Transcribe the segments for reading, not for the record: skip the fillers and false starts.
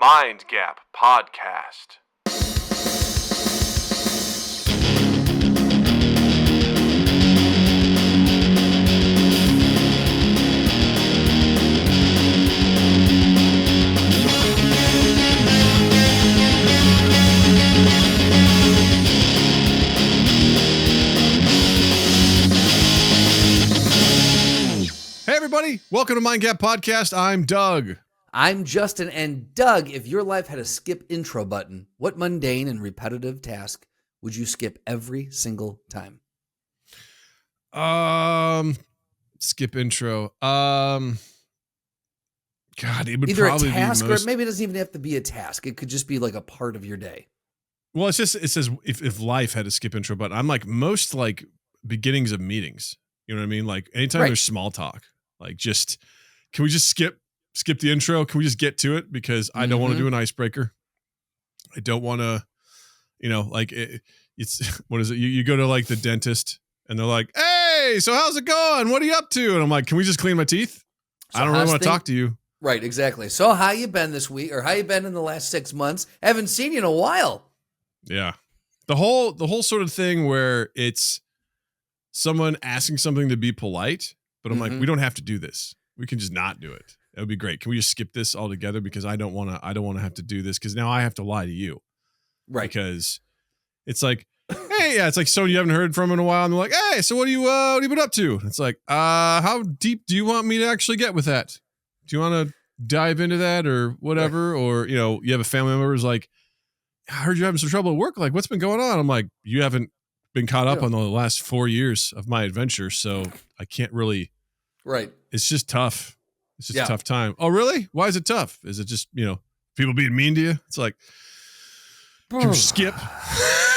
Mind Gap Podcast. Hey everybody, welcome to Mind Gap Podcast. I'm Doug. I'm Justin, and Doug, if your life had a skip intro button, what mundane and repetitive task would you skip every single time? Skip intro. God, it would Either a probably task be most... or maybe it doesn't even have to be a task. It could just be like a part of your day. Well, it says if life had a skip intro button, I'm like most like beginnings of meetings. You know what I mean? Like anytime there's small talk, like just can we just skip the intro? Can we just get to it? Because I don't want to do an icebreaker. I don't want to, like it's what is it? You go to like the dentist and they're like, "Hey, so how's it going? What are you up to?" And I'm like, "Can we just clean my teeth? So I don't really want to talk to you." Right, exactly. So how you been this week, or how you been in the last 6 months? Haven't seen you in a while. Yeah, the whole sort of thing where it's someone asking something to be polite, but I'm like, we don't have to do this. We can just not do it. That would be great. Can we just skip this altogether? Because I don't want to have to do this because now I have to lie to you. Right. Because it's like, hey, yeah, it's like someone you haven't heard from in a while. And they're like, hey, so what have you been up to? It's like, how deep do you want me to actually get with that? Do you want to dive into that or whatever? Right. Or, you have a family member who's like, I heard you're having some trouble at work. Like, what's been going on? I'm like, you haven't been caught up on the last 4 years of my adventure. So I can't really. Right. It's just tough. It's just a tough time. Oh, really? Why is it tough? Is it just, people being mean to you? It's like, can we skip?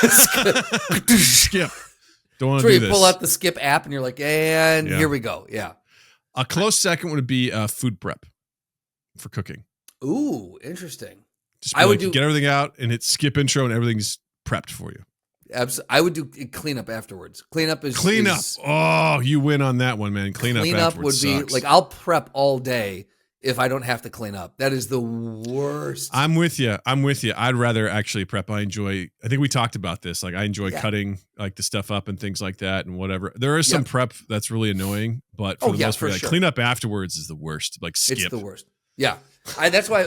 Skip. Don't want to do this. You pull out the skip app and you're like, and here we go. Yeah. A close second would be food prep for cooking. Ooh, interesting. Just get everything out and hit skip intro and everything's prepped for you. I would do cleanup afterwards. Cleanup. Oh, you win on that one, man. Cleanup would be sucks. like, I'll prep all day if I don't have to clean up. That is the worst. I'm with you. I'd rather actually prep. I think we talked about this. Like I enjoy cutting like the stuff up and things like that and whatever. There is some prep that's really annoying, but for the most part, like, cleanup afterwards is the worst. Like skip. It's the worst. Yeah. That's why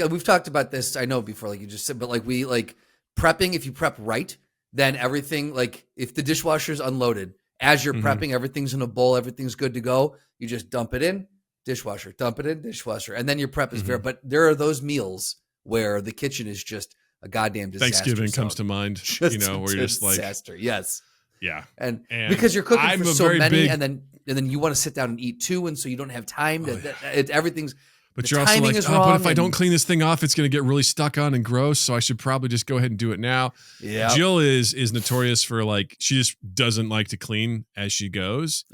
we've talked about this, I know before, like you just said, but like we like prepping, if you prep right, then everything, like if the dishwasher's unloaded, as you're prepping, everything's in a bowl, everything's good to go. You just dump it in, dishwasher, dump it in, dishwasher. And then your prep is fair. But there are those meals where the kitchen is just a goddamn disaster. Thanksgiving comes to mind, where you're just like. Disaster, yes. Yeah. And because you're cooking for so many and then you want to sit down and eat too. And so you don't have time. Everything's. But you're also like, but if I don't clean this thing off, it's going to get really stuck on and gross. So I should probably just go ahead and do it now. Yeah. Jill is notorious for like, she just doesn't like to clean as she goes.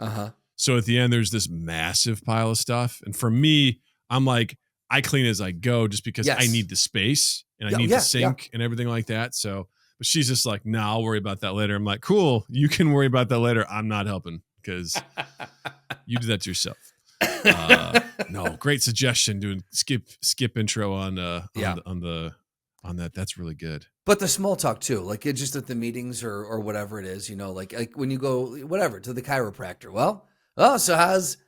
So at the end, there's this massive pile of stuff. And for me, I'm like, I clean as I go just because I need the space and I need the sink and everything like that. So, but she's just like, no, I'll worry about that later. I'm like, cool, you can worry about that later. I'm not helping because you do that to yourself. No, great suggestion. Doing skip intro on that. That's really good. But the small talk too, like it just at the meetings or whatever it is, like when you go whatever to the chiropractor. Well, so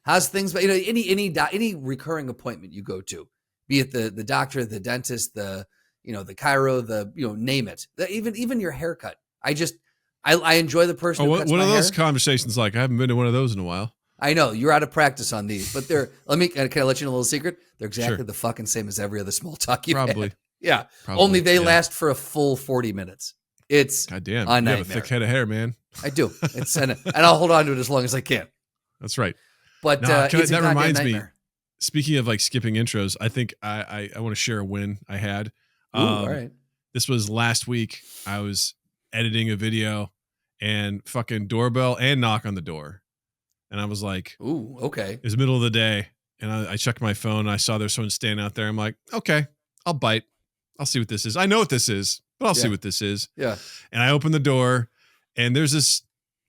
how's things? But any recurring appointment you go to, be it the doctor, the dentist, the chiro, name it. Even your haircut. I enjoy the person. Who cuts what my are those hair. Conversations like? I haven't been to one of those in a while. I know you're out of practice on these, but can I let you know a little secret? They're exactly the fucking same as every other small talk you've had. Yeah. Only they last for a full 40 minutes. It's goddamn. You have a thick head of hair, man. I do. And I'll hold on to it as long as I can. That's right. But that reminds me. Speaking of like skipping intros, I think I want to share a win I had. Ooh, all right. This was last week. I was editing a video and fucking doorbell and knock on the door. And I was like, ooh, okay. It was the middle of the day. And I checked my phone. And I saw there's someone standing out there. I'm like, okay, I'll bite. I'll see what this is. I know what this is, but I'll see what this is. Yeah. And I open the door and there's this,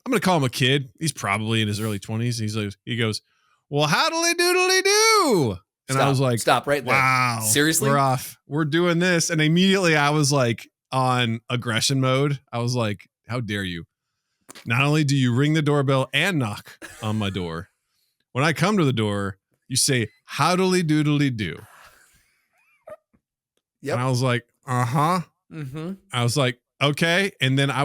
I'm going to call him a kid. He's probably in his early 20s. He goes, well, howdly doodly do. And I was like, stop right there. Wow. Seriously? We're off. We're doing this. And immediately I was like on aggression mode. I was like, how dare you? Not only do you ring the doorbell and knock on my door, when I come to the door, you say, howdily doodly do. Yep. And I was like, uh-huh. Mm-hmm. I was like, okay. And then I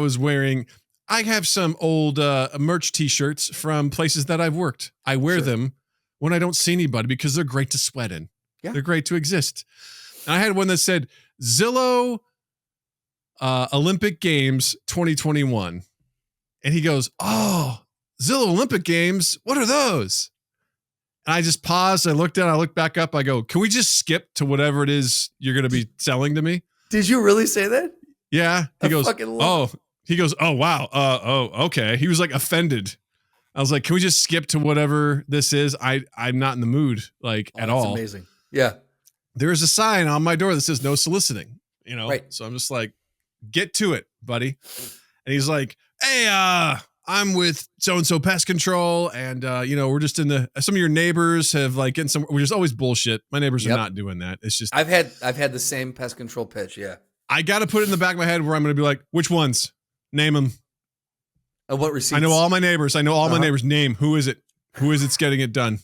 have some old merch t-shirts from places that I've worked. I wear them when I don't see anybody because they're great to sweat in. Yeah. They're great to exist. And I had one that said Zillow Olympic Games 2021. And he goes, oh, Zillow Olympic Games. What are those? And I just paused. I looked down. I looked back up. I go, can we just skip to whatever it is you're going to be selling to me? Did you really say that? Yeah. He goes, oh, wow. Okay. He was like offended. I was like, can we just skip to whatever this is? I'm not in the mood at all. That's amazing. Yeah. There's a sign on my door that says no soliciting, Right. So I'm just like, get to it, buddy. And he's like, hey, I'm with so-and-so pest control. And, we're just some of your neighbors have getting some, we're just always bullshit. My neighbors are not doing that. It's just, I've had the same pest control pitch. Yeah. I got to put it in the back of my head where I'm going to be like, which ones? Name them. What receipts? I know all my neighbors. My neighbors. Name. Who is it? Who is it's getting it done?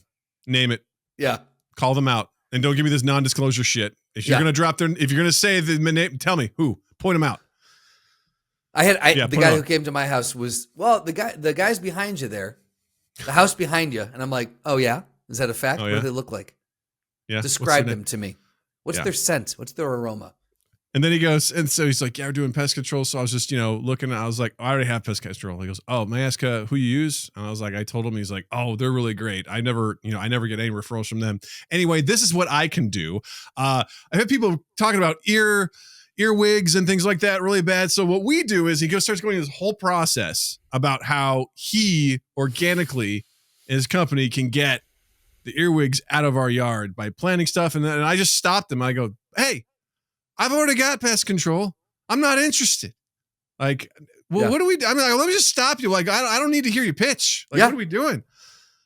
Name it. Yeah. Call them out. And don't give me this non-disclosure shit. If you're going to if you're going to say the name, tell me who. Point them out. The guy who came to my house was, the guy's behind you there, the house behind you. And I'm like, oh yeah. Is that a fact? Oh, yeah? What do they look like? Yeah. Describe them to me. What's their scent? What's their aroma? And then he goes, and so he's like, yeah, we're doing pest control. So I was just, looking, I was like, I already have pest control. He goes, oh, may I ask who you use? And I was like, I told him. He's like, oh, they're really great. I never get any referrals from them. Anyway, this is what I can do. I've had people talking about earwigs and things like that really bad. So what we do is starts going this whole process about how he organically and his company can get the earwigs out of our yard by planting stuff. And I just stopped him. I go, hey, I've already got pest control. I'm not interested. What do we do? I mean, let me just stop you. I don't need to hear you pitch. What are we doing?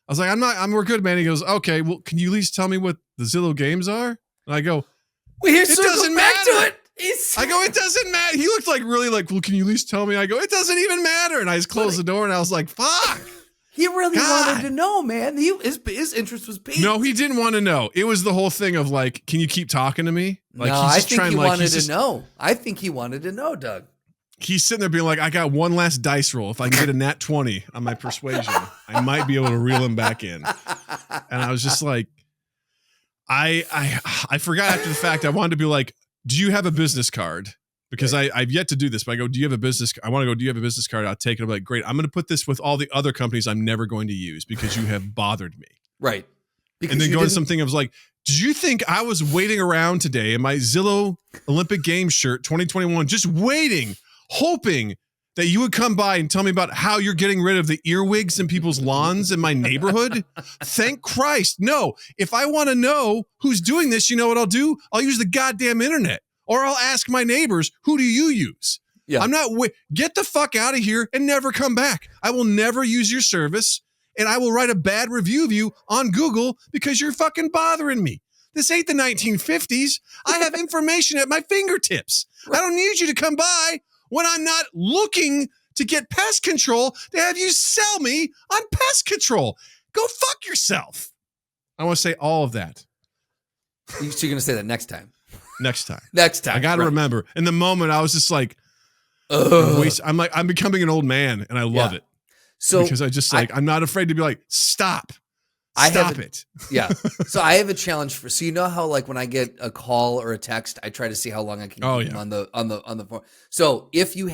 I was like, we're good, man. He goes, okay, well, can you at least tell me what the Zillow games are? And I go, it doesn't matter. I go, it doesn't matter. He looked well, can you at least tell me? I go, it doesn't even matter. And I just closed the door and I was like, fuck. He really wanted to know, man. His interest was piqued. No, he didn't want to know. It was the whole thing of can you keep talking to me? I think he wanted to know. I think he wanted to know, Doug. He's sitting there being like, I got one last dice roll. If I can get a nat 20 on my persuasion, I might be able to reel him back in. And I was just like, I forgot after the fact. I wanted to be like, do you have a business card? Because I've yet to do this, but I go, do you have a business? I want to go, do you have a business card? I'll take it. I'm like, great. I'm going to put this with all the other companies I'm never going to use because you have bothered me. Right. Because and then go to something of like, did you think I was waiting around today in my Zillow Olympic Games shirt 2021, just waiting, hoping that you would come by and tell me about how you're getting rid of the earwigs in people's lawns in my neighborhood? Thank Christ. No. If I want to know who's doing this, you know what I'll do? I'll use the goddamn internet. Or I'll ask my neighbors, who do you use? Yeah. I'm not, get the fuck out of here and never come back. I will never use your service and I will write a bad review of you on Google because you're fucking bothering me. This ain't the 1950s. I have information at my fingertips. Right. I don't need you to come by when I'm not looking to get pest control to have you sell me on pest control. Go fuck yourself. I want to say all of that. So you're going to say that next time. Next time. I got to remember. In the moment, I was just like, I'm becoming an old man and I love it. So because I'm not afraid to be like, stop it. Yeah. So I have a challenge so you know how when I get a call or a text, I try to see how long I can keep them on the phone. So if you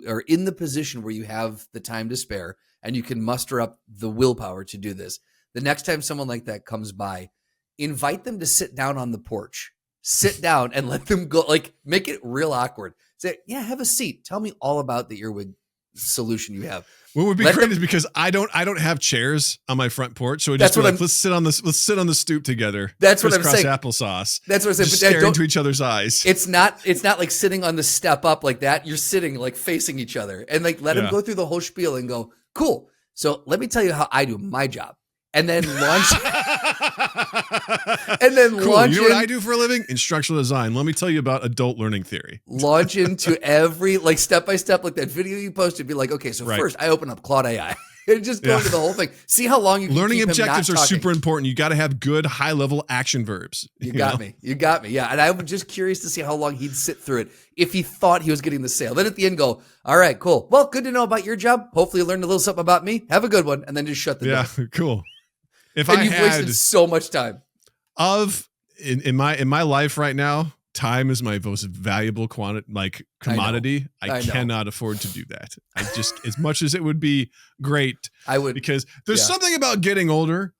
are in the position where you have the time to spare and you can muster up the willpower to do this, the next time someone like that comes by, invite them to sit down on the porch. Sit down and let them go. Make it real awkward. Say, yeah, have a seat. Tell me all about the earwig solution you have. What would be great is because I don't have chairs on my front porch, so let's sit on the stoop together. That's what I'm saying. Applesauce. That's what I'm saying. Just stare into each other's eyes. It's not like sitting on the step up like that. You're sitting facing each other and let them go through the whole spiel and go, cool. So let me tell you how I do my job. and then launch and then cool. launch You know what I do for a living? Instructional design. Let me tell you about adult learning theory. Launch into every like step by step, like that video you posted. Be like, okay, so first I open up Claude AI and just go into the whole thing. See how long you can learning keep objectives him not are talking. super important. You got to have good high level action verbs. You got me. You got me. Yeah. And I was just curious to see how long he'd sit through it if he thought he was getting the sale. Then at the end go, all right, cool. Well, good to know about your job. Hopefully you learned a little something about me. Have a good one. And then just shut the door. Yeah, cool. If and I you've wasted so much time. In my life right now, time is my most valuable commodity. I cannot afford to do that. I just, as much as it would be great, I would, because there's something about getting older,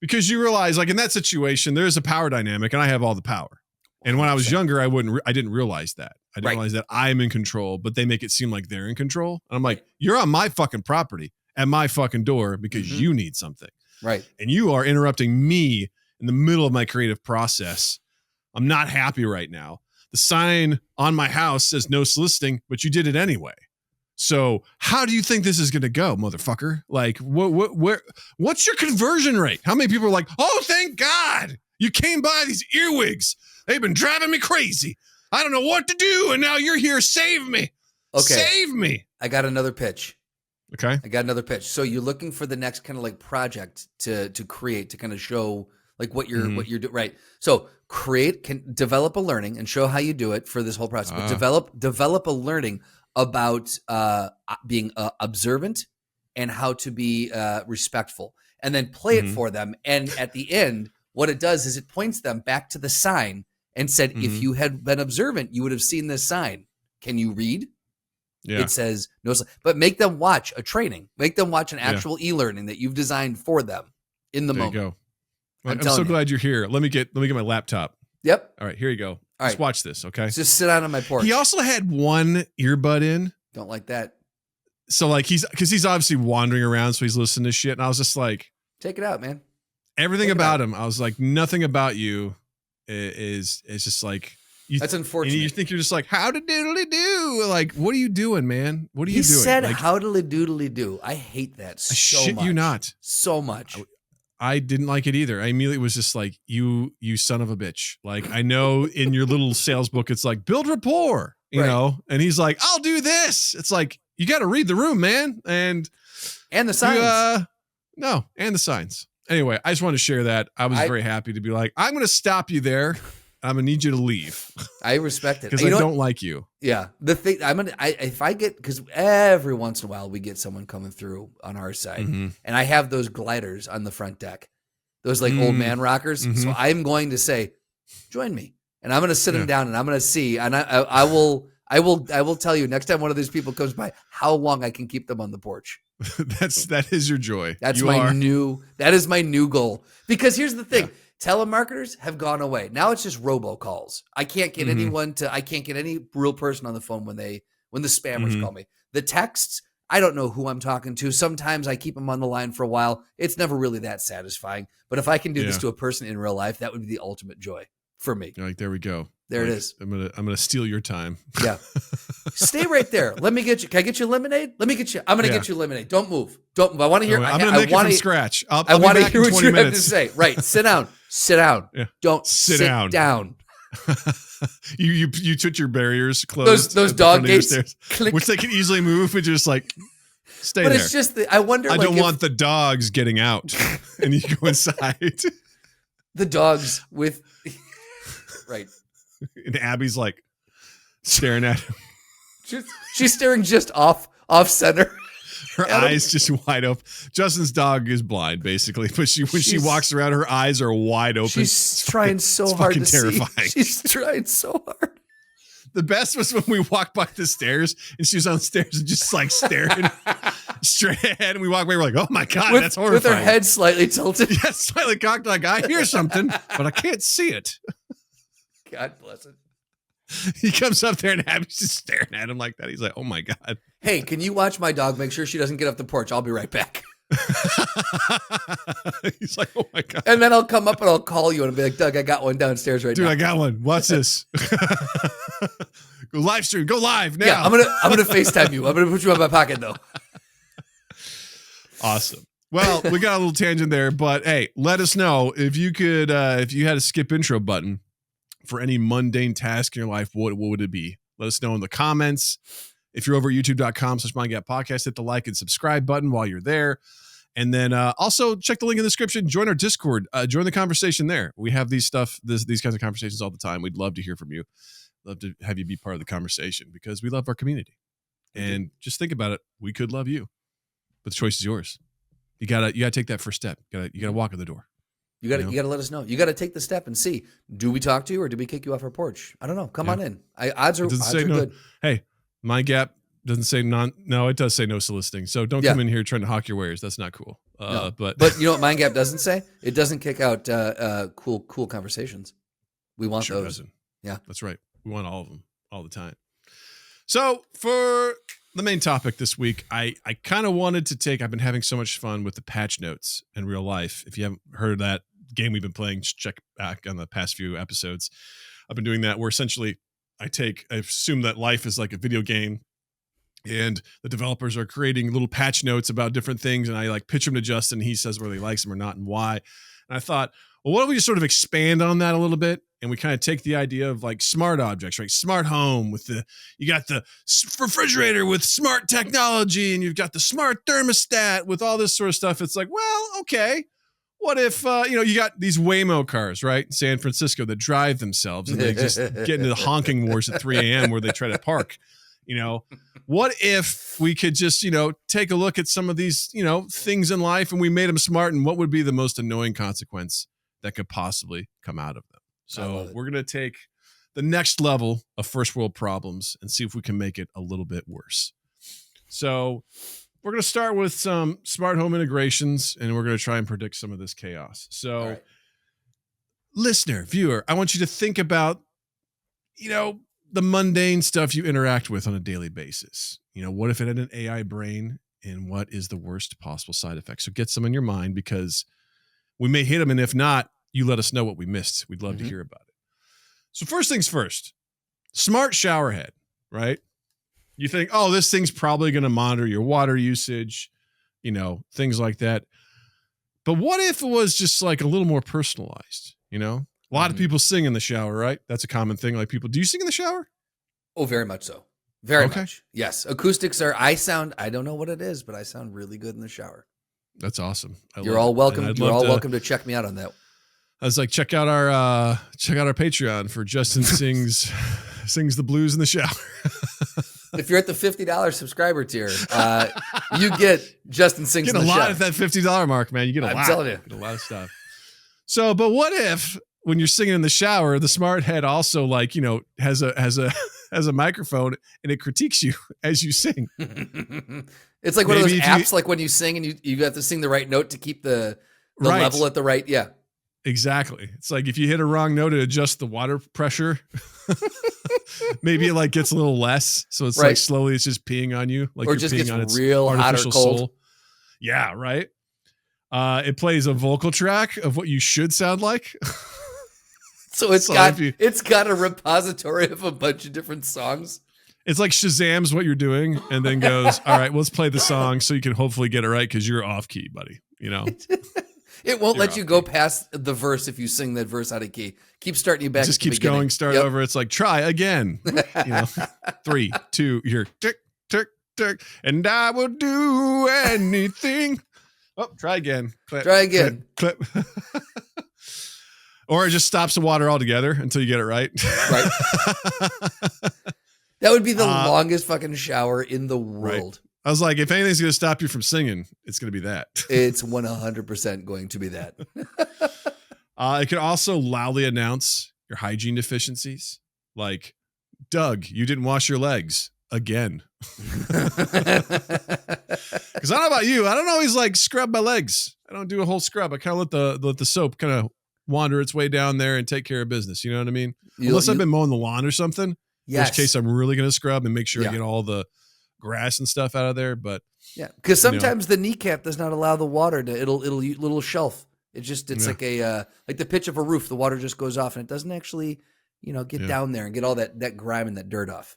because you realize, like in that situation, there's a power dynamic, and I have all the power. And when I was younger, I didn't realize that. I didn't realize that I'm in control, but they make it seem like they're in control. And I'm like, you're on my fucking property at my fucking door because you need something. Right. And you are interrupting me in the middle of my creative process. I'm not happy right now. The sign on my house says no soliciting, but you did it anyway. So how do you think this is going to go, motherfucker? Like, what's your conversion rate? How many people are like, oh, thank God you came by, these earwigs. They've been driving me crazy. I don't know what to do. And now you're here. Save me. Okay. Save me. I got another pitch. Okay. I got another pitch. So you're looking for the next kind of like project to create, to kind of show like what you're doing. Right. So develop a learning and show how you do it for this whole process. But develop a learning about being observant and how to be respectful, and then play it for them. And at the end, what it does is it points them back to the sign and said, if you had been observant, you would have seen this sign. Can you read? Yeah. It says no, but make them watch a training. Make them watch an actual e-learning that you've designed for them in the moment. There you go. Well, I'm so glad you're here. Let me get my laptop. Yep. All right, here you go. All Just watch this, okay? Just sit out on my porch. He also had one earbud in. Don't like that. So like he's obviously wandering around, so he's listening to shit. And I was just like, take it out, man. Everything about him. I was like, nothing about you is just like, that's unfortunate. You think you're just like, how to doodly do? Like, what are you doing, man? What are you doing? He said, like, how to doodly do. I hate that so shit much. You not. So much. I didn't like it either. I immediately was just like, you son of a bitch. Like, I know in your little sales book, it's like, build rapport, you know? And he's like, I'll do this. It's like, you got to read the room, man. And the signs. And the signs. Anyway, I just wanted to share that. I was very happy to be like, I'm going to stop you there. I'm going to need you to leave. I respect it. Because I don't like you. Yeah. The thing, because every once in a while we get someone coming through on our side, and I have those gliders on the front deck, those like old man rockers. So I'm going to say, join me. And I'm going to sit them down and I'm going to see, and I will tell you next time one of these people comes by how long I can keep them on the porch. that is your joy. That is my new goal. Because here's the thing. Yeah. Telemarketers have gone away. Now it's just robocalls. I can't get I can't get any real person on the phone when the spammers call me. The texts, I don't know who I'm talking to. Sometimes I keep them on the line for a while. It's never really that satisfying. But if I can do this to a person in real life, that would be the ultimate joy for me. You're like, there we go. There it is. I'm gonna steal your time. Yeah. Stay right there. Let me get you. Can I get you lemonade? I'm gonna get you lemonade. Don't move. Don't move. I want to hear. I'm gonna make it from scratch. I want to hear what you have to say. Right. Sit down. Sit down. Yeah. Don't sit down. You took your barriers closed. Those dog gates, which they can easily move, but just like stay there. But it's just I wonder. I don't want the dogs getting out, and you go inside. The dogs with right. And Abby's like staring at him. She's staring just off center. Her eyes just wide open. Justin's dog is blind, basically, but when she walks around, her eyes are wide open. She's trying so hard to terrifying. See. She's trying so hard. The best was when we walked by the stairs and she was on stairs and just like staring straight ahead. And we walk away, we're like, oh my God, that's horrifying. With her head slightly tilted. Yeah, slightly cocked, like I hear something, but I can't see it. God bless it. He comes up there and Abby's just staring at him like that. He's like, oh my God. Hey, can you watch my dog? Make sure she doesn't get off the porch. I'll be right back. He's like, oh my God. And then I'll come up and I'll call you and be like, Doug, I got one downstairs right now. Dude, I got one. Watch this. Go live stream. Go live now. Yeah, I'm gonna FaceTime you. I'm gonna put you in my pocket though. Awesome. Well, we got a little tangent there, but hey, let us know if you could, if you had a skip intro button for any mundane task in your life, what would it be? Let us know in the comments. If you're over at youtube.com/mindgappodcast, hit the like and subscribe button while you're there. And then also check the link in the description. Join our Discord. Join the conversation there. We have these kinds of conversations all the time. We'd love to hear from you. Love to have you be part of the conversation because we love our community. And just think about it. We could love you, but the choice is yours. You gotta take that first step. You gotta walk in the door. You gotta let us know. You gotta take the step and see. Do we talk to you or do we kick you off our porch? I don't know. Come on in. Odds are good. Hey, Mind Gap doesn't say no, it does say no soliciting. So don't come in here trying to hawk your wares. That's not cool. No. But you know what Mind Gap doesn't say? It doesn't kick out cool conversations. We want those. Doesn't. Yeah, that's right. We want all of them all the time. So for the main topic this week, I kind of wanted to I've been having so much fun with the patch notes in real life. If you haven't heard of that game we've been playing, just check back on the past few episodes. I've been doing that where essentially I assume that life is like a video game and the developers are creating little patch notes about different things. And I like pitch them to Justin. He says whether he likes them or not and why. And I thought, well, what if we just sort of expand on that a little bit? And we kind of take the idea of like smart objects, right? Smart home you got the refrigerator with smart technology and you've got the smart thermostat with all this sort of stuff. It's like, well, okay. What if, you got these Waymo cars, right? In San Francisco that drive themselves and they just get into the honking wars at 3 a.m. where they try to park, what if we could just, take a look at some of these, things in life and we made them smart and what would be the most annoying consequence that could possibly come out of them? So we're going to take the next level of first world problems and see if we can make it a little bit worse. So we're going to start with some smart home integrations and we're going to try and predict some of this chaos. So listener, viewer, I want you to think about, the mundane stuff you interact with on a daily basis. What if it had an AI brain and what is the worst possible side effect? So get some in your mind because we may hit them. And if not, you let us know what we missed. We'd love to hear about it. So first things first, smart showerhead, right? You think, oh, this thing's probably going to monitor your water usage, things like that. But what if it was just like a little more personalized, A lot of people sing in the shower, right? That's a common thing. Like do you sing in the shower? Oh, very much so. Very much. Yes. Acoustics I don't know what it is, but I sound really good in the shower. That's awesome. You're all welcome. You're all welcome to check me out on that. I was like, check out our Patreon for Justin sings the blues in the shower. If you're at the $50 subscriber tier, you get Justin sings in the shower. You get a lot at that $50 mark, man. You get a lot. I'm telling you. You get a lot of stuff. So, but what if when you're singing in the shower, the smart head also has a microphone and it critiques you as you sing? It's like one of those apps, like when you sing and you have to sing the right note to keep the level at the right. Yeah. Exactly. It's like if you hit a wrong note, it adjusts the water pressure. Maybe it gets a little less. So it's like slowly it's just peeing on you. Like or you're just peeing gets on its real hot or cold. Soul. Yeah, right. It plays a vocal track of what you should sound like. So it's got a repository of a bunch of different songs. It's like Shazam's what you're doing and then goes, all right, let's play the song so you can hopefully get it right because you're off key, buddy. It won't let you go past the verse if you sing that verse out of key. Keep starting you back. It just keeps going, start over. It's like, try again. 3, 2, you're tick, tick, tick. And I will do anything. Oh, try again. Clip, try again. Clip. Or it just stops the water altogether until you get it right. Right. That would be the longest fucking shower in the world. Right. I was like, if anything's going to stop you from singing, it's going to be that. It's 100% going to be that. It can also loudly announce your hygiene deficiencies. Like, Doug, you didn't wash your legs again. Because I don't know about you. I don't always scrub my legs. I don't do a whole scrub. I kind of let the soap kind of wander its way down there and take care of business. You know what I mean? Unless I've been mowing the lawn or something. Yes. In which case I'm really going to scrub and make sure I get all the grass and stuff out of there. But because sometimes the kneecap does not allow the water to it'll little shelf. It's like a like the pitch of a roof. The water just goes off and it doesn't actually get down there and get all that grime and that dirt off.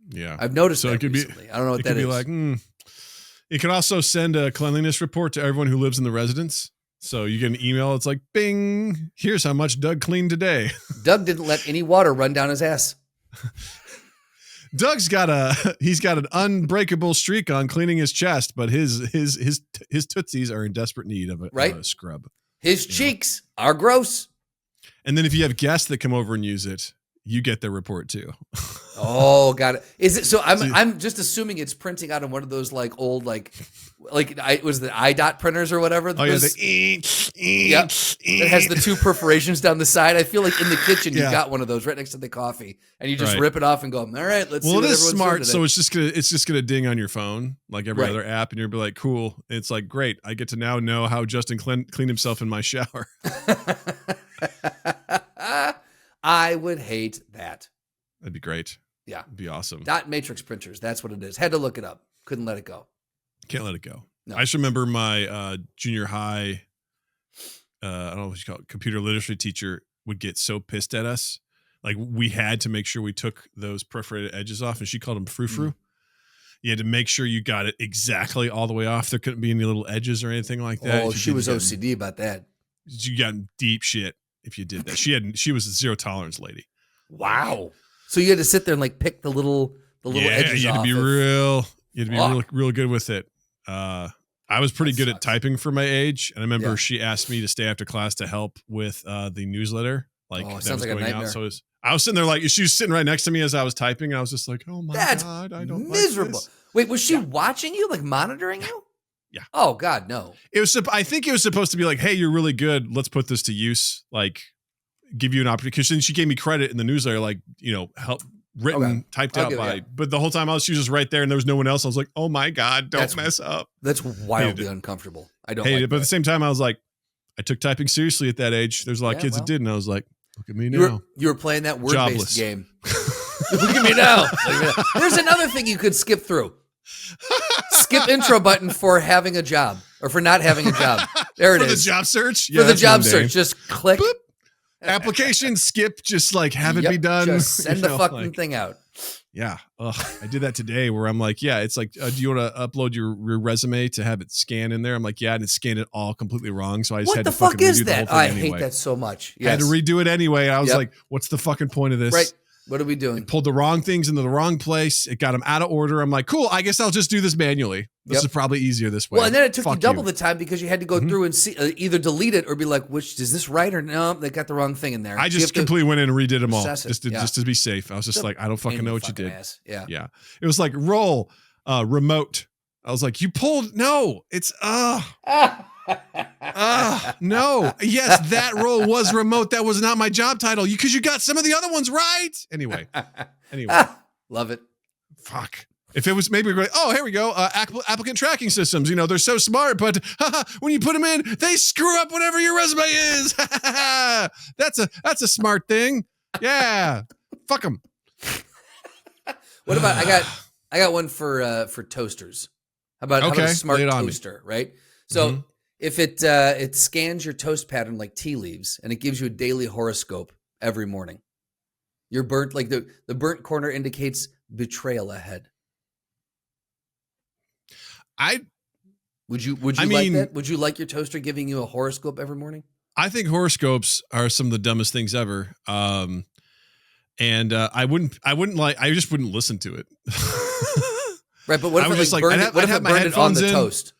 Yeah, I've noticed that recently. I don't know what that is. It could be like You can also send a cleanliness report to everyone who lives in the residence. So you get an email. It's like, bing, here's how much Doug cleaned today. Doug didn't let any water run down his ass. Doug's got an unbreakable streak on cleaning his chest, but his tootsies are in desperate need of a scrub. His cheeks are gross. And then if you have guests that come over and use it, you get their report too. Oh, got it. Is it so? I'm just assuming it's printing out on one of those like old was the iDot printers or whatever. Oh yeah, yep. It has the 2 perforations down the side. I feel like in the kitchen you got one of those right next to the coffee, and you just rip it off and go, all right, let's. Well, see what it is smart, so it's just gonna ding on your phone like every other app, and you'll be like, cool. It's like great. I get to now know how Justin cleaned himself in my shower. I would hate that. That'd be great. Yeah. It'd be awesome. Dot matrix printers. That's what it is. Had to look it up. Couldn't let it go. Can't let it go. No. I just remember my junior high, I don't know what you call it, computer literacy teacher would get so pissed at us. Like we had to make sure we took those perforated edges off, and she called them frou-frou. You had to make sure you got it exactly all the way off. There couldn't be any little edges or anything like that. Oh, she was OCD about that. You got deep shit if you did that. She was a zero tolerance lady. Wow. So you had to sit there and like pick the little edges you had off. You had to be real good with it. I was pretty good at typing for my age, and I remember she asked me to stay after class to help with the newsletter. Like that sounds was like going a nightmare. out. So I was sitting there like she was sitting right next to me as I was typing, and I was just like, "Oh my god, I don't miserable." Like this. Wait, was she watching you, like monitoring you? Yeah. Oh God, no. I think it was supposed to be like, "Hey, you're really good. Let's put this to use." Like, give you an opportunity. Because then she gave me credit in the newsletter, like help. Written, typed out by, but the whole time she was just right there and there was no one else. I was like, oh my God, don't mess up. That's wildly uncomfortable. I don't hate it. But at the same time, I was like, I took typing seriously at that age. There's a lot of kids that did. And I was like, look at me now. You were playing that word-based game. Look at me now. There's another thing you could skip through. Skip intro button for having a job or for not having a job. There it is. For the job search? Yeah, for the job search. Just click. Boop. Application skip, just like have it be done. Just send the fucking thing out. Yeah. Ugh, I did that today where I'm like, it's like, do you want to upload your resume to have it scan in there? I'm like, and it scanned it all completely wrong. So I just had to fucking redo the whole thing anyway. I hate that so much. Yes. Had to redo it anyway. I was like, what's the fucking point of this? Right. What are we doing? It pulled the wrong things into the wrong place. It got them out of order. I'm like, cool, I guess I'll just do this manually. This is probably easier this way. Well, and then it took you double the time because you had to go through and see either delete it or be like, is this right or no? They got the wrong thing in there. I just completely went in and redid them all just to be safe. I was just like, I don't fucking know what you did. Yeah. It was like roll remote. I was like, you pulled it's no. Yes, that role was remote. That was not my job title. Because you got some of the other ones right. Anyway. Love it. Fuck. If it was maybe we're going, here we go. Applicant tracking systems. They're so smart, but when you put them in, they screw up whatever your resume is. That's a smart thing. Yeah. Fuck them. What about I got one for toasters. How about a smart toaster, right? So if it scans your toast pattern like tea leaves and it gives you a daily horoscope every morning. You're burnt, like the burnt corner indicates betrayal ahead. Would you like that? Would you like your toaster giving you a horoscope every morning? I think horoscopes are some of the dumbest things ever. I just wouldn't listen to it. Right, but what if it had my headphones on the toast?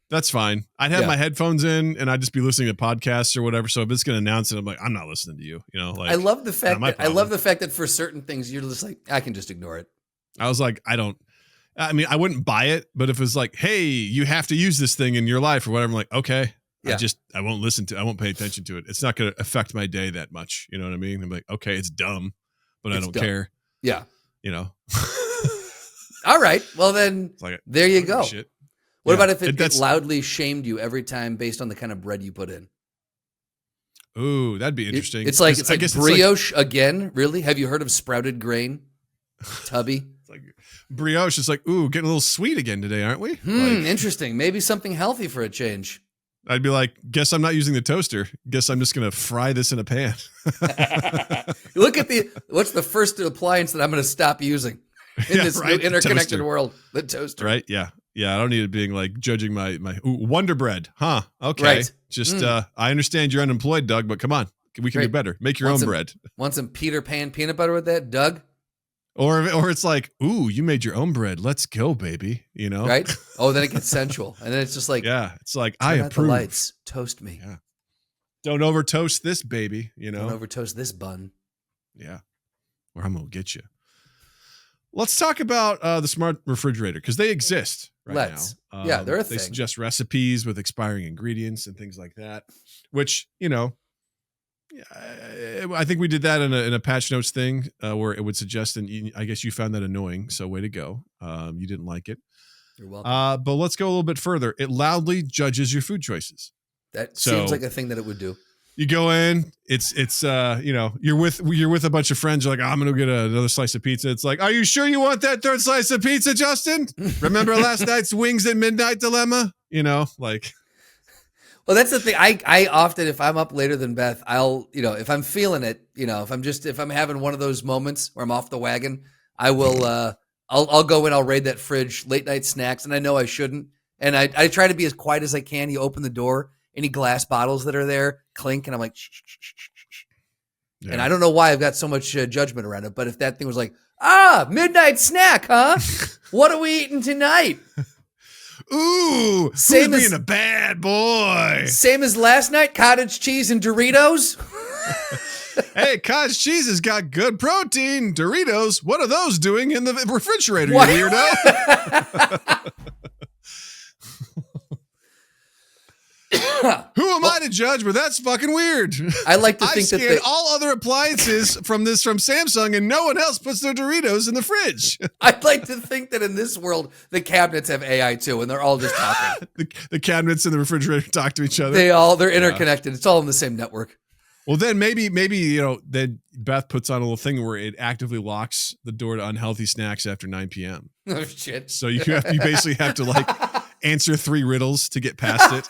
That's fine. I'd have my headphones in and I'd just be listening to podcasts or whatever. So if it's going to announce it, I'm like, I'm not listening to you. I love the fact that for certain things you're just like, I can just ignore it. I was like, I wouldn't buy it, but if it's like, hey, you have to use this thing in your life or whatever, I'm like, okay, I won't pay attention to it. It's not going to affect my day that much. You know what I mean? I'm like, okay, it's dumb, but I don't care. Yeah. All right. Well, then there you go. Shit. What about if it loudly shamed you every time based on the kind of bread you put in? Ooh, that'd be interesting. It's like brioche again. Really? Have you heard of sprouted grain? Tubby. It's like brioche. It's like, ooh, getting a little sweet again today, aren't we? Interesting. Maybe something healthy for a change. I'd be like, guess I'm not using the toaster. Guess I'm just going to fry this in a pan. Look at what's the first appliance that I'm going to stop using in this new interconnected world? The toaster. Right? Yeah. Yeah, I don't need it being like judging my Wonder Bread, huh? Okay, Right. just I understand you're unemployed, Doug, but come on, we can do better. Make your own bread. Want some Peter Pan peanut butter with that, Doug? Or it's like, ooh, you made your own bread. Let's go, baby. You know, right? Oh, then it gets sensual, and then it's just like, yeah, it's like turn I out approve. the lights, toast me. Yeah. Don't over toast this baby. You know, Don't over toast this bun. Yeah, or I'm gonna get you. Let's talk about the smart refrigerator because they exist now. Yeah, they're a They thing. suggest recipes with expiring ingredients and things like that, which, you know, I think we did that in a patch notes thing where it would suggest, and I guess you found that annoying. So way to go. You didn't like it. You're welcome. But let's go a little bit further. It loudly judges your food choices. That seems like a thing that it would do. You go in, it's you know, you're with a bunch of friends. You're like, I'm gonna get another slice of pizza. It's like, are you sure you want that third slice of pizza, Justin? Remember last night's wings at midnight dilemma? You know, like. Well, that's the thing. I often, if I'm up later than Beth, I'll, you know, if I'm feeling it, you know, if I'm having one of those moments where I'm off the wagon, I will, I'll go in, I'll raid that fridge, late night snacks, and I know I shouldn't. And I try to be as quiet as I can. You open the door, any glass bottles that are there clink, and I'm like, shh, shh, shh, shh, shh. Yeah. And I don't know why I've got so much judgment around it, but if that thing was like, midnight snack, huh? What are we eating tonight? Ooh, same who's as being a bad boy. Same as last night, cottage cheese and Doritos. Hey, cottage cheese has got good protein. Doritos, what are those doing in the refrigerator, what? You weirdo? Who am I to judge? But that's fucking weird. I like to think that all other appliances from Samsung, and no one else puts their Doritos in the fridge. I'd like to think that in this world, the cabinets have AI too, and they're all just talking. the cabinets in the refrigerator talk to each other. They're interconnected. It's all in the same network. Well, then maybe you know, then Beth puts on a little thing where it actively locks the door to unhealthy snacks after 9 p.m. Oh shit! So you basically have to like answer 3 riddles to get past it.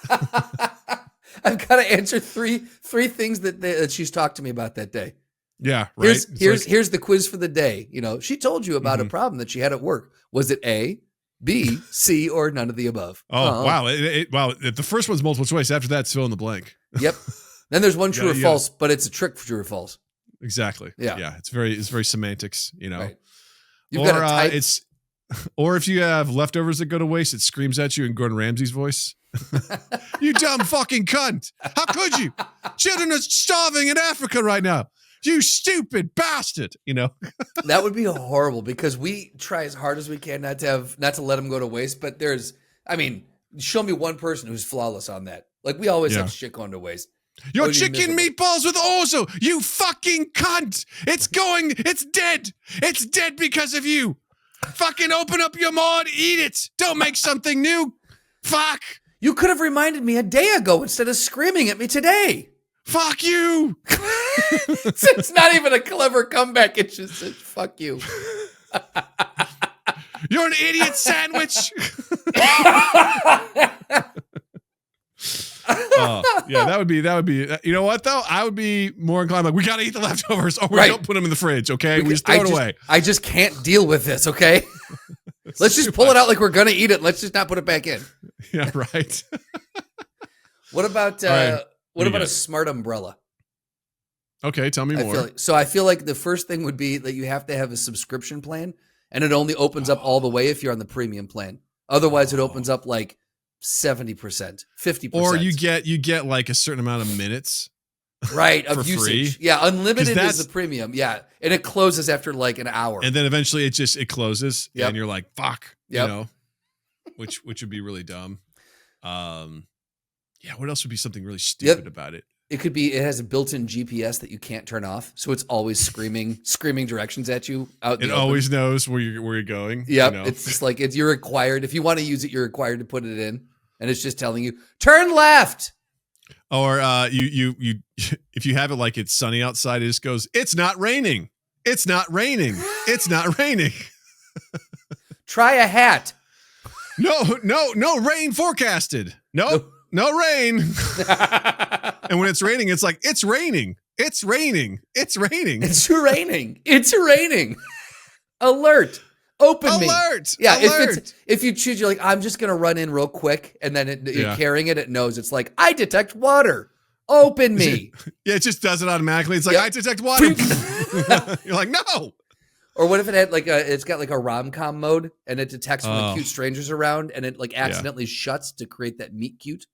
I've got to answer three things that she's talked to me about that day. Yeah, right. Here's the quiz for the day. You know, she told you about a problem that she had at work. Was it A, B, C, or none of the above? Oh, wow. Wow. The first one's multiple choice. After that, it's fill in the blank. Yep. Then there's one true or false, but it's a trick for true or false. Exactly. Yeah. It's very semantics, you know. Right. You've got to type. Or if you have leftovers that go to waste, it screams at you in Gordon Ramsay's voice. You dumb fucking cunt. How could you? Children are starving in Africa right now. You stupid bastard. You know, that would be horrible because we try as hard as we can not to let them go to waste. But show me one person who's flawless on that. Like we always have shit going to waste. Your chicken meatballs with orzo, you fucking cunt. It's dead. It's dead because of you. Fucking open up your maw and eat it. Don't make something new. Fuck. You could have reminded me a day ago instead of screaming at me today. Fuck you. It's not even a clever comeback. It's just fuck you. You're an idiot sandwich. Yeah, that would be. You know what though? I would be more inclined. Like, we got to eat the leftovers, or we don't put them in the fridge. Okay, we just throw it away. I just can't deal with this. Okay, let's just pull it out like we're gonna eat it. Let's just not put it back in. Yeah, right. What about a smart umbrella? Okay, tell me more. I feel like the first thing would be that you have to have a subscription plan, and it only opens up all the way if you're on the premium plan. Otherwise, it opens up like 70%, 50%. Or you get like a certain amount of minutes. Right, of Free. usage. Yeah, unlimited is the premium. Yeah, and it closes after like an hour. And then eventually it closes, and you're like, fuck, you know, which would be really dumb. Yeah, what else would be something really stupid about it? It could be, it has a built-in GPS that you can't turn off, so it's always screaming directions at you out in the open. Always knows where you're going. Yeah, you know? It's just like you're required. If you want to use it, you're required to put it in, and it's just telling you turn left. Or you if you have it like it's sunny outside, it just goes, it's not raining. It's not raining. It's not raining. Try a hat. No rain forecasted. No rain. And when it's raining, it's like, it's raining. It's raining. It's raining. It's raining. It's raining. Alert. Open me. Alert! Yeah, Alert! if you choose, you're like, I'm just gonna run in real quick, and then you're carrying it. It knows it's like, I detect water. Open me. Yeah, it just does it automatically. It's like, I detect water. You're like, no. Or what if it had like it's got like a rom-com mode, and it detects when the cute strangers around, and it like accidentally shuts to create that meet cute.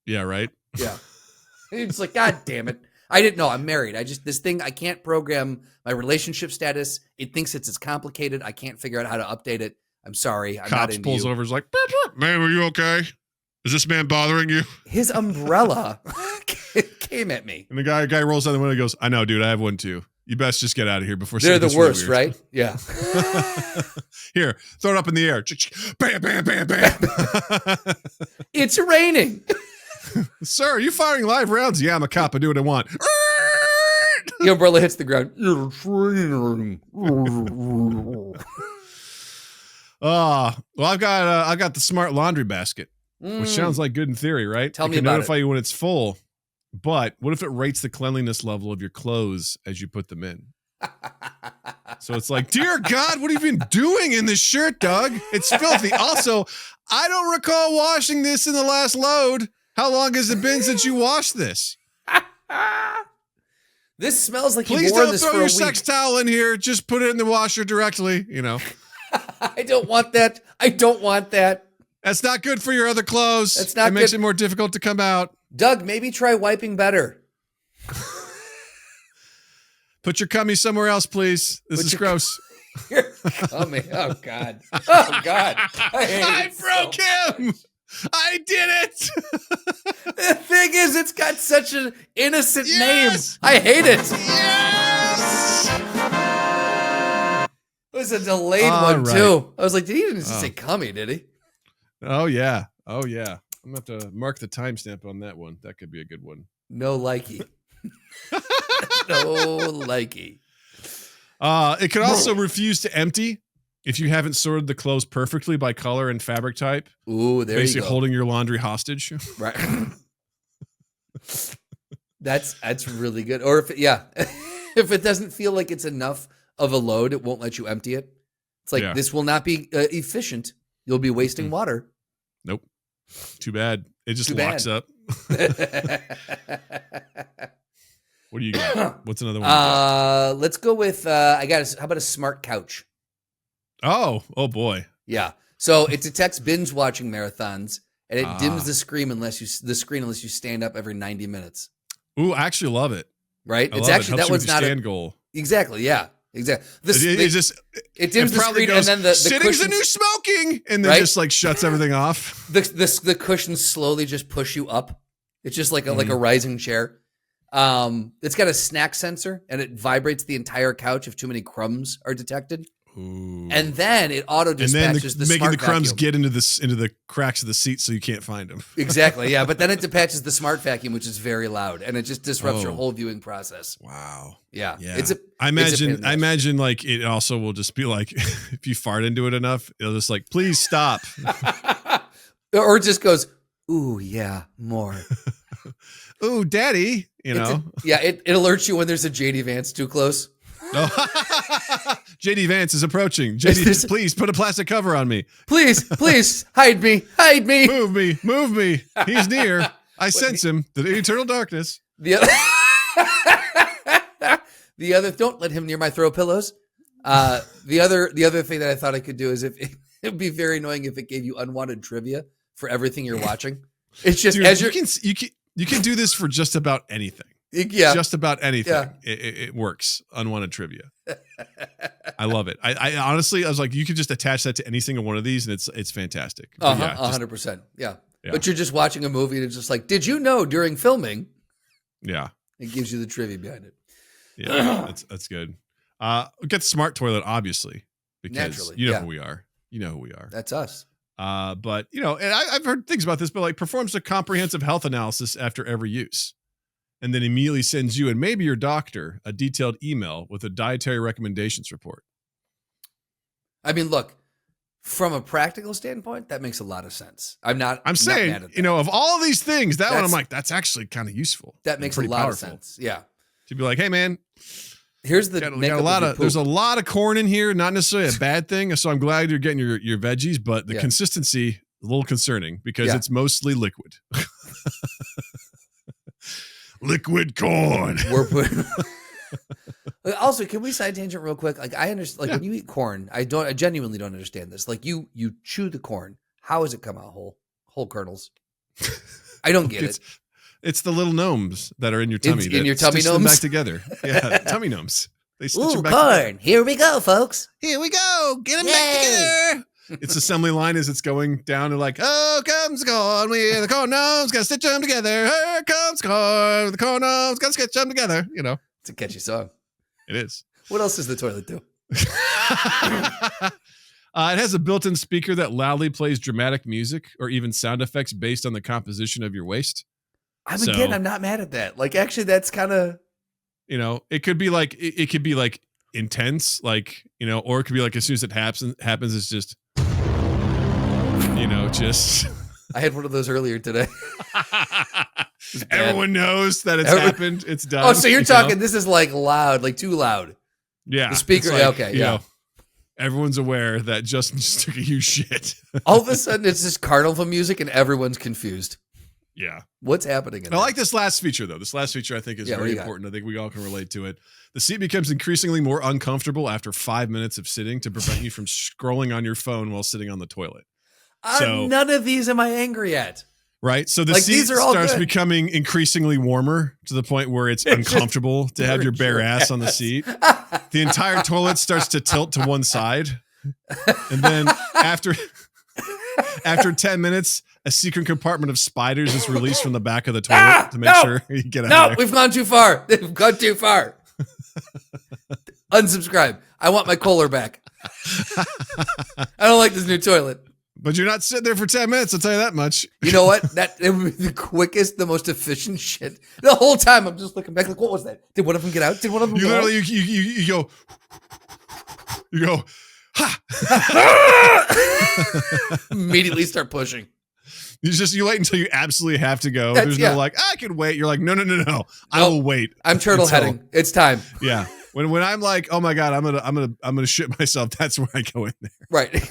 Yeah, right. Yeah. It's like, God damn it. I didn't know. I'm married. This thing, I can't program my relationship status. It thinks it's as complicated. I can't figure out how to update it. I'm sorry. I'm not into pulls you. over, is like, man, are you okay? Is this man bothering you? His umbrella came at me. And the guy rolls down the window and goes, I know, dude, I have one too. You best just get out of here before they're the worst, right? Yeah. Here, throw it up in the air. Bam, bam, bam, bam. It's raining. Sir, are you firing live rounds? Yeah, I'm a cop. I do what I want. The umbrella hits the ground. Well, I've got the smart laundry basket, which sounds like good in theory, right? Tell me it can about notify you when it's full. But what if it rates the cleanliness level of your clothes as you put them in? So it's like, dear God, what have you been doing in this shirt, Doug? It's filthy. Also, I don't recall washing this in the last load. How long has it been since you washed this? This smells like Please you wore don't this throw for a your week. sex towel in here. Just put it in the washer directly, I don't want that. I don't want that. That's not good for your other clothes. That's not It makes good. it more difficult to come out. Doug, maybe try wiping better. Put your cummy somewhere else, please. This is gross. Cummy. Oh, God. Oh, God. I broke him. I did it. The thing is, it's got such an innocent name. Yes! I hate it. Yes. It was a delayed one, too. I was like, did he even just say cummy, did he? Oh, yeah. Oh, yeah. I'm going to have to mark the timestamp on that one. That could be a good one. No likey. No likey. It could also refuse to empty if you haven't sorted the clothes perfectly by color and fabric type. Ooh, there you go. Basically holding your laundry hostage. Right. That's really good. Or if if it doesn't feel like it's enough of a load, it won't let you empty it. It's like, this will not be efficient. You'll be wasting water. Nope. Too bad. It just locks up. What do you got? What's another one? Let's go with how about a smart couch? Oh boy. Yeah. So it detects binge watching marathons, and it dims the screen unless you stand up every 90 minutes. Ooh, I actually love it. Right? It's actually that one's not a stand goal. Exactly. Yeah. Exactly. It dims the screen, goes, and then the sitting's the new smoking, and then just like shuts everything off. The cushions slowly just push you up. It's just like a rising chair. It's got a snack sensor, and it vibrates the entire couch if too many crumbs are detected. Ooh. And then it auto dispatches the making smart the crumbs vacuum. get into the cracks of the seat so you can't find them. Exactly, yeah. But then it dispatches the smart vacuum, which is very loud, and it just disrupts your whole viewing process. Wow. Yeah. I imagine like it also will just be like if you fart into it enough, it'll just like, please stop. Or it just goes, ooh, yeah, more. Ooh, daddy, you know. It alerts you when there's a JD Vance too close. JD Vance is approaching. JD, please put a plastic cover on me. Please, hide me. Move me. He's near. I sense him. The eternal darkness. The other, don't let him near my throw pillows. The other thing that I thought I could do is if it would be very annoying if it gave you unwanted trivia for everything you're watching. It's just, dude, you can do this for just about anything. Yeah. Just about anything. Yeah. It works. Unwanted trivia. I love it. I honestly, I was like, you could just attach that to any single one of these and it's fantastic. 100%. Yeah. But you're just watching a movie and it's just like, did you know during filming? Yeah. It gives you the trivia behind it. Yeah. that's good. Get the smart toilet, obviously, because naturally, you know who we are. You know who we are. That's us. But and I've heard things about this, but like performs a comprehensive health analysis after every use. And then immediately sends you and maybe your doctor a detailed email with a dietary recommendations report. I mean, look, from a practical standpoint, that makes a lot of sense. I'm saying, mad at that. Of all of these things, that one I'm like, that's actually kind of useful. That makes a lot of sense. Yeah. To be like, hey man, Here's the there's a lot of corn in here, not necessarily a bad thing. So I'm glad you're getting your veggies, but the consistency a little concerning because it's mostly liquid. Liquid corn. We're putting. Also, can we side tangent real quick? Like I understand, like when you eat corn, I genuinely don't understand this. Like you chew the corn. How does it come out whole kernels? I don't get it. It's the little gnomes that are in your tummy. In your tummy gnomes? Them back together. Yeah, tummy gnomes. They stitch them back corn. Together. Here we go, folks. Here we go. Get them back together. Its assembly line as it's going down. They're like, oh, comes the corn. We the corn gnomes. Got to stitch them together. Here comes corn. The corn gnomes. Got to stitch them together. You know. It's a catchy song. It is. What else does the toilet do? It has a built-in speaker that loudly plays dramatic music or even sound effects based on the composition of your waste. I'm not mad at that. Like, actually, that's kind of, it could be like intense, like, or it could be like as soon as it happens, it's just, just. I had one of those earlier today. Everyone knows that it's happened. It's done. Oh, so you're talking, this is like loud, like too loud. Yeah. The speaker. Like, okay. Yeah. Everyone's aware that Justin just took a huge shit. All of a sudden, it's this carnival music and everyone's confused. Yeah. What's happening? I like this last feature, though. This last feature, I think, is very important. I think we all can relate to it. The seat becomes increasingly more uncomfortable after 5 minutes of sitting to prevent you from scrolling on your phone while sitting on the toilet. None of these am I angry at. Right. So the seat starts becoming increasingly warmer to the point where it's uncomfortable to have your bare ass on the seat. The entire toilet starts to tilt to one side. And then after 10 minutes, a secret compartment of spiders is released from the back of the toilet to make sure you get out of there. We've gone too far. We've gone too far. Unsubscribe. I want my Kohler back. I don't like this new toilet. But you're not sitting there for 10 minutes, I'll tell you that much. You know what? It would be the quickest, the most efficient shit. The whole time I'm just looking back like, what was that? Did one of them get out? Did one of them get out? You go, ha! Immediately start pushing. You wait until you absolutely have to go. There's no like, I can wait. You're like, no. I will wait. I'm turtle heading. It's time. Yeah. When I'm like, oh my God, I'm gonna shit myself, that's where I go in there. Right.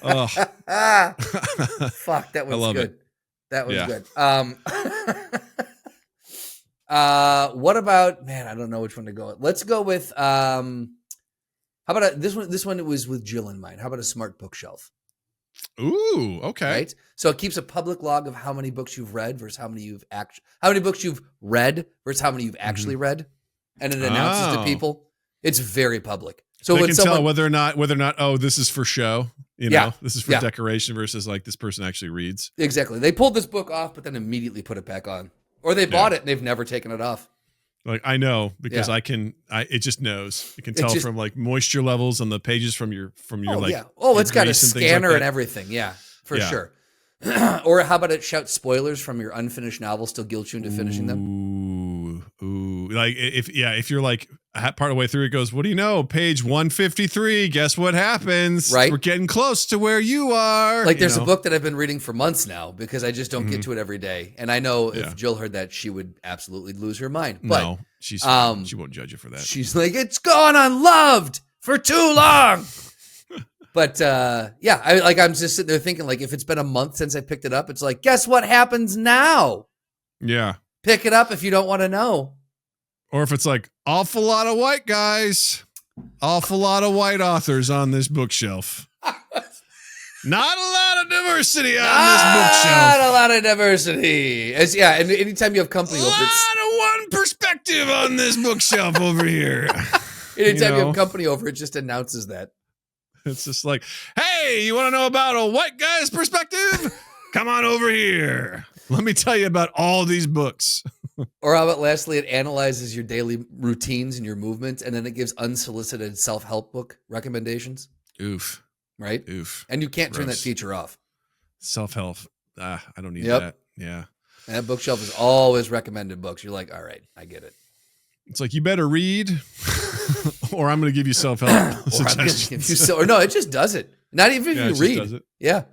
Oh. Fuck, that was good. It. That was good. What about, man, I don't know which one to go with. Let's go with how about this one? This one was with Jill in mind. How about a smart bookshelf? Ooh, okay. Right? So it keeps a public log of how many books you've read versus how many books you've read versus how many you've actually read. And it announces to people. It's very public. So they can tell whether or not, oh, this is for show, this is for decoration versus like this person actually reads. Exactly. They pulled this book off, but then immediately put it back on, or they bought it and they've never taken it off. Like I know because it just knows. It can tell from like moisture levels on the pages from your like. Yeah. Oh, it's got a scanner and everything. Yeah, for sure. Or how about it shout spoilers from your unfinished novel, still guilt you into finishing them? Ooh. Like if you're like part of the way through, it goes, what do you know? Page 153. Guess what happens? Right. We're getting close to where you are. Like there's a book that I've been reading for months now because I just don't get to it every day. And I know if Jill heard that, she would absolutely lose her mind. But no, she won't judge you for that. She's like, it's gone unloved for too long. But I'm just sitting there thinking, like, if it's been a month since I picked it up, it's like, guess what happens now? Yeah. Pick it up if you don't want to know. Or if it's like, awful lot of white guys, awful lot of white authors on this bookshelf. Not a lot of diversity on this bookshelf. Not a lot of diversity. And anytime you have company over, a lot of one perspective on this bookshelf over here. Anytime you have company over, it just announces that. It's just like, hey, you want to know about a white guy's perspective? Come on over here. Let me tell you about all these books. Or how about lastly, it analyzes your daily routines and your movements, and then it gives unsolicited self-help book recommendations. Oof. Right? Oof. And you can't turn that feature off. Self-help. I don't need that. Yeah. And that bookshelf is always recommended books. You're like, all right, I get it. It's like, you better read or I'm going to give you self-help suggestions. No, it just does it. Not even if you read. Does it. Yeah.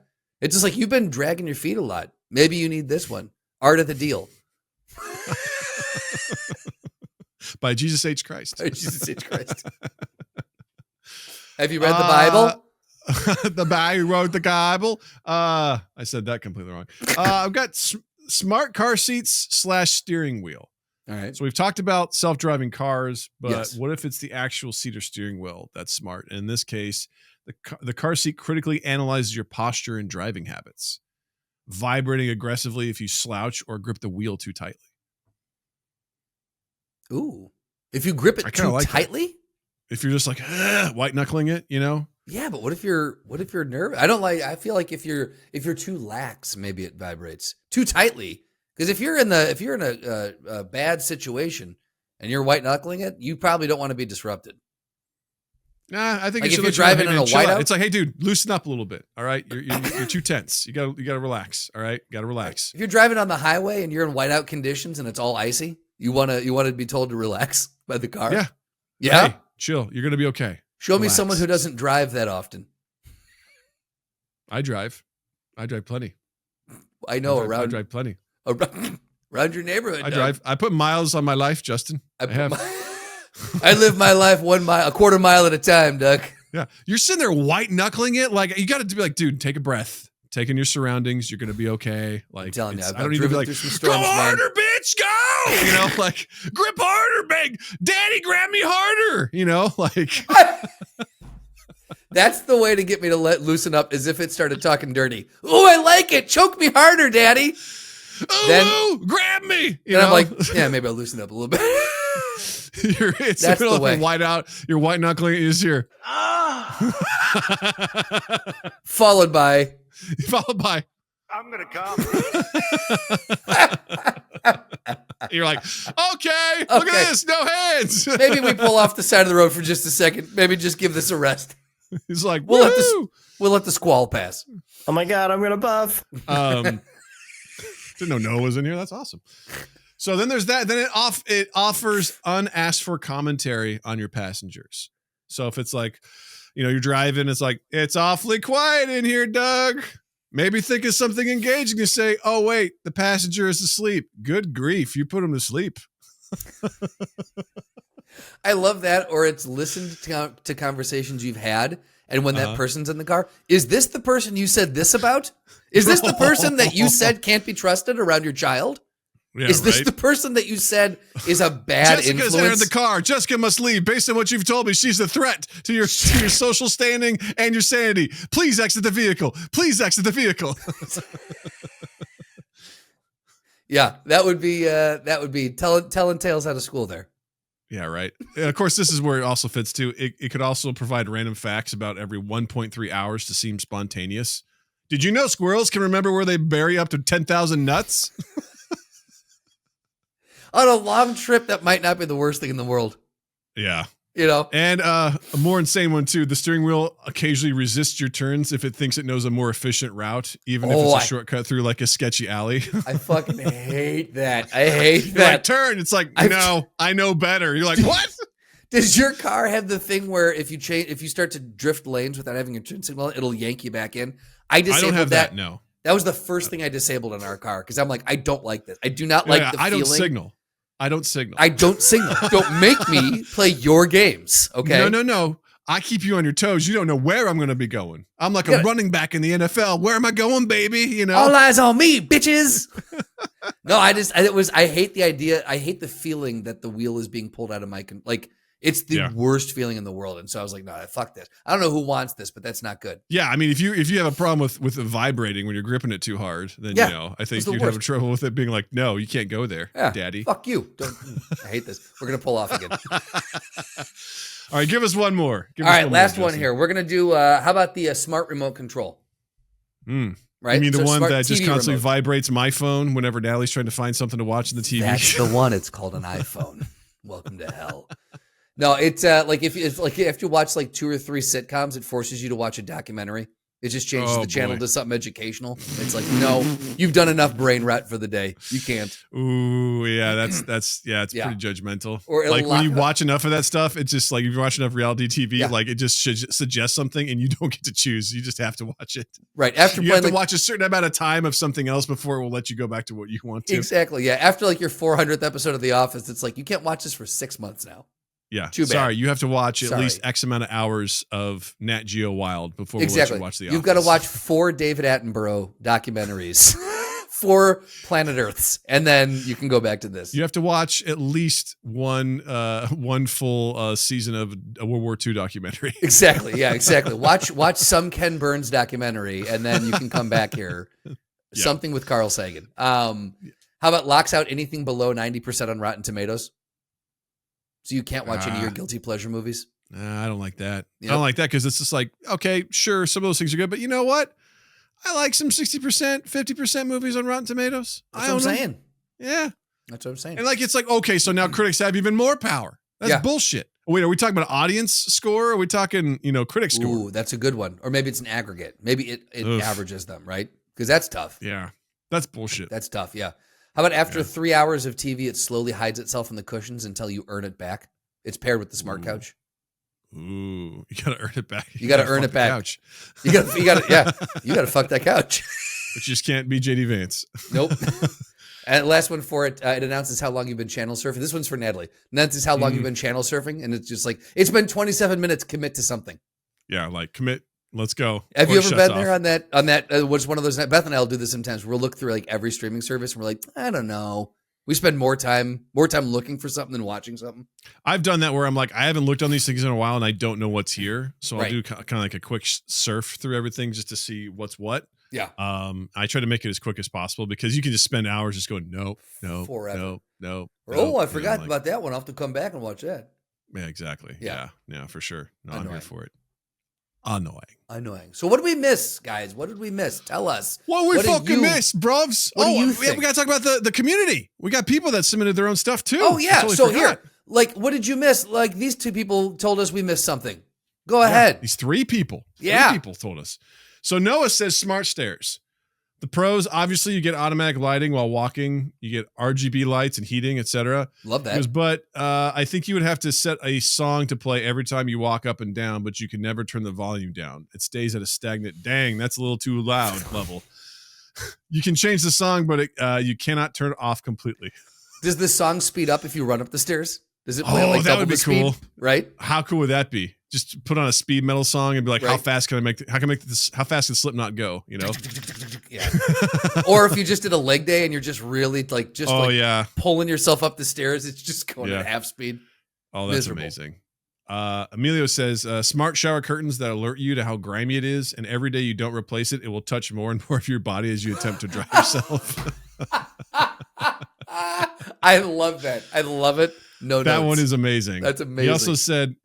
It's just like, you've been dragging your feet a lot. Maybe you need this one. Art of the Deal. by Jesus H. Christ. Jesus H. Christ. Have you read the Bible? The guy who wrote the Bible. I said that completely wrong. I've got smart car seats / steering wheel. All right. So we've talked about self-driving cars, but Yes. what if it's the actual seat or steering wheel that's smart? And in this case, the car seat critically analyzes your posture and driving habits, vibrating aggressively if you slouch or grip the wheel too tightly. Ooh. If you grip it too tightly? That. If you're just like white knuckling it, you know? Yeah, but what if you're nervous? I feel like if you're too lax, maybe it vibrates too tightly. Because if you're in a bad situation and you're white knuckling it, you probably don't want to be disrupted. Nah, I think like if you're driving in a whiteout, it's like, hey, dude, loosen up a little bit. All right, you're too tense. You gotta relax. All right, gotta relax. If you're driving on the highway and you're in whiteout conditions and it's all icy, you wanna be told to relax by the car. Yeah. Hey, chill. You're gonna be okay. Show me someone who doesn't drive that often. I drive plenty. I know I drive plenty. Around your neighborhood. I drive. I put miles on my life, Justin. I have. I live my life 1 mile, a quarter mile at a time, Doug. Yeah. You're sitting there white knuckling it. Like, you got to be like, dude, take a breath. Take in your surroundings. You're going to be okay. Like, I'm telling you, I don't need to be like, go harder, bitch, go. You know, like, grip harder, big daddy, grab me harder. You know, like. That's the way to get me to loosen up, is if it started talking dirty. Oh, I like it. Choke me harder, daddy. Then grab me. I'm like, yeah, maybe I'll loosen up a little bit. It's that's the way. White out. You're white knuckling. Is here. Followed by. I'm gonna come. You're like, okay, look at this, no hands. Maybe we pull off the side of the road for just a second. Maybe just give this a rest. He's like, we'll let the squall pass. Oh my God, I'm gonna buff. Didn't know Noah was in here. That's awesome. So then there's that. Then it offers unasked for commentary on your passengers. So if it's like, you're driving, it's like, it's awfully quiet in here, Doug. Maybe think of something engaging to say, oh, wait, the passenger is asleep. Good grief. You put him to sleep. I love that. Or it's listened to conversations you've had. And when that person's in the car, is this the person you said this about? Is this the person that you said can't be trusted around your child? Yeah, is this the person that you said is a bad influence? Jessica's entered the car. Jessica must leave. Based on what you've told me, she's a threat to your social standing and your sanity. Please exit the vehicle. Please exit the vehicle. Yeah, that would be telling tales out of school there. Yeah, right. And of course, this is where it also fits too. It could also provide random facts about every 1.3 hours to seem spontaneous. Did you know squirrels can remember where they bury up to 10,000 nuts? On a long trip, that might not be the worst thing in the world. Yeah. And a more insane one too. The steering wheel occasionally resists your turns if it thinks it knows a more efficient route, even if it's a shortcut through like a sketchy alley. I fucking hate that. I hate that. Like, turn. It's like, no, I know better. You're like, what? Does your car have the thing where if you start to drift lanes without having your turn signal, it'll yank you back in? I don't have that. No. That was the first thing I disabled in our car because I'm like, I don't like this. I do not like the feeling. I don't signal. Don't make me play your games, okay? No. I keep you on your toes. You don't know where I'm going to be going. I'm like a running back in the NFL. Where am I going, baby? All eyes on me, bitches. No, I hate the idea. I hate the feeling that the wheel is being pulled out of my, it's the worst feeling in the world. And so I was like, no, fuck this. I don't know who wants this, but that's not good. Yeah. I mean, if you have a problem with it vibrating when you're gripping it too hard, then, I think you'd have trouble with it being like, no, you can't go there, daddy. Fuck you. I hate this. We're going to pull off again. All right. Give us one more. All right. Last one here. We're going to do, how about the smart remote control? Right? You mean the one that just constantly vibrates my phone whenever Natalie's trying to find something to watch in the TV? That's the one. It's called an iPhone. Welcome to hell. No, it's like if you watch like 2 or 3 sitcoms, it forces you to watch a documentary. It just changes the channel to something educational. It's like, no, you've done enough brain rot for the day. You can't. Ooh, yeah, it's pretty judgmental. Or like when you watch enough of that stuff, it's just like if you watch enough reality TV, like it just should suggest something and you don't get to choose. You just have to watch it. Right. After you have to watch a certain amount of time of something else before it will let you go back to what you want to. Exactly. Yeah. After like your 400th episode of The Office, it's like you can't watch this for 6 months now. Yeah. Too bad. Sorry, you have to watch at least X amount of hours of Nat Geo Wild before we let you watch The Office. You've got to watch 4 David Attenborough documentaries, 4 Planet Earths, and then you can go back to this. You have to watch at least one full season of a World War II documentary. Exactly. Yeah, exactly. Watch some Ken Burns documentary, and then you can come back here. Something with Carl Sagan. How about locks out anything below 90% on Rotten Tomatoes? So you can't watch any of your guilty pleasure movies? I don't like that. Yep. I don't like that because it's just like, okay, sure, some of those things are good, but you know what? I like some 60%, 50% movies on Rotten Tomatoes. That's what I'm saying. Yeah. That's what I'm saying. And like, it's like, okay, so now critics have even more power. That's bullshit. Wait, are we talking about audience score? Or are we talking, critic score? Ooh, that's a good one. Or maybe it's an aggregate. Maybe it averages them, right? Because that's tough. Yeah. That's bullshit. That's tough, yeah. How about after 3 hours of TV, it slowly hides itself in the cushions until you earn it back? It's paired with the smart couch. Ooh, you gotta earn it back. You gotta earn it back. Couch. You gotta fuck that couch. But you just can't be JD Vance. Nope. And last one for it, it announces how long you've been channel surfing. This one's for Natalie. Announces how long you've been channel surfing, and it's just like, it's been 27 minutes. Commit to something. Yeah, like commit. Let's go. Have you ever been there on that? What's one of those? Beth and I will do this sometimes. We'll look through like every streaming service, and we're like, I don't know. We spend more time looking for something than watching something. I've done that where I'm like, I haven't looked on these things in a while, and I don't know what's here, so I'll do kind of like a quick surf through everything just to see what's what. Yeah. I try to make it as quick as possible because you can just spend hours just going, no, forever. No. I forgot about that one. I'll have to come back and watch that. Yeah, exactly. Yeah, for sure. No, I'm here for it. Annoying. So what did we miss, guys? What did we miss? Tell us. What we fucking miss, bruvs? What do you think? We got to talk about the community. We got people that submitted their own stuff too. Oh yeah. So here, like, what did you miss? Like these 2 people told us we missed something. Go ahead. These 3 people. 3 people told us. So Noah says smart stairs. The pros, obviously, you get automatic lighting while walking. You get RGB lights and heating, etc. Love that. But I think you would have to set a song to play every time you walk up and down, but you can never turn the volume down. It stays at a stagnant, dang, that's a little too loud level. You can change the song, but you cannot turn it off completely. Does the song speed up if you run up the stairs? Does it play like that double would be the speed? Cool. Right? How cool would that be? Just put on a speed metal song and be like, how fast can I make this? How fast can Slipknot go? You know? Yeah. Or if you just did a leg day and you're just really pulling yourself up the stairs, it's just going at half speed. Oh, that's amazing. Emilio says smart shower curtains that alert you to how grimy it is, and every day you don't replace it, it will touch more and more of your body as you attempt to dry yourself. I love that. I love it. That one is amazing. That's amazing. He also said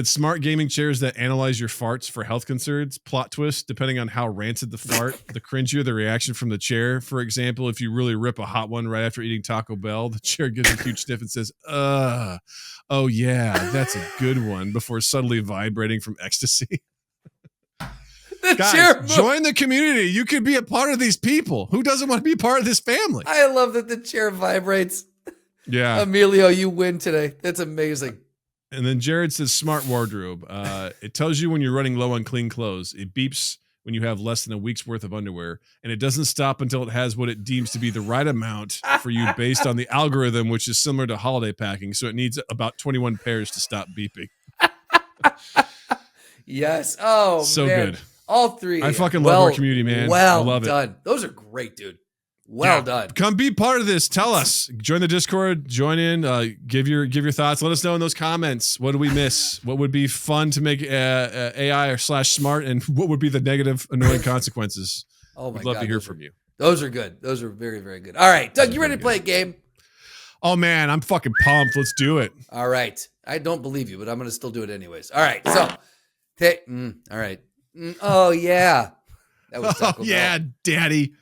smart gaming chairs that analyze your farts for health concerns. Plot twist, depending on how rancid the fart, the cringier the reaction from the chair. For example, if you really rip a hot one right after eating Taco Bell, the chair gives a huge sniff and says, oh yeah, that's a good one, before suddenly vibrating from ecstasy. Guys, join the community. You could be a part of these people. Who doesn't want to be part of this family? I love that the chair vibrates. Yeah. Emilio, you win today. That's amazing. And then Jared says smart wardrobe. It tells you when you're running low on clean clothes. It beeps when you have less than a week's worth of underwear. And it doesn't stop until it has what it deems to be the right amount for you based on the algorithm, which is similar to holiday packing. So it needs about 21 pairs to stop beeping. Yes. Oh, so man. Good. All 3. I fucking love our community, man. Well I love done. it. Those are great, dude. Well done. Come be part of this. Tell us. Join the Discord. Join in. Give your thoughts. Let us know in those comments. What do we miss? What would be fun to make AI or /smart, and what would be the negative, annoying consequences? Oh my God. We'd love to hear from you. Those are good. Those are very, very good. All right, Doug, you ready to play a game? Oh man, I'm fucking pumped. Let's do it. All right. I don't believe you, but I'm going to still do it anyways. All right. So, all right. Oh yeah. That was Taco Bell. Yeah, daddy.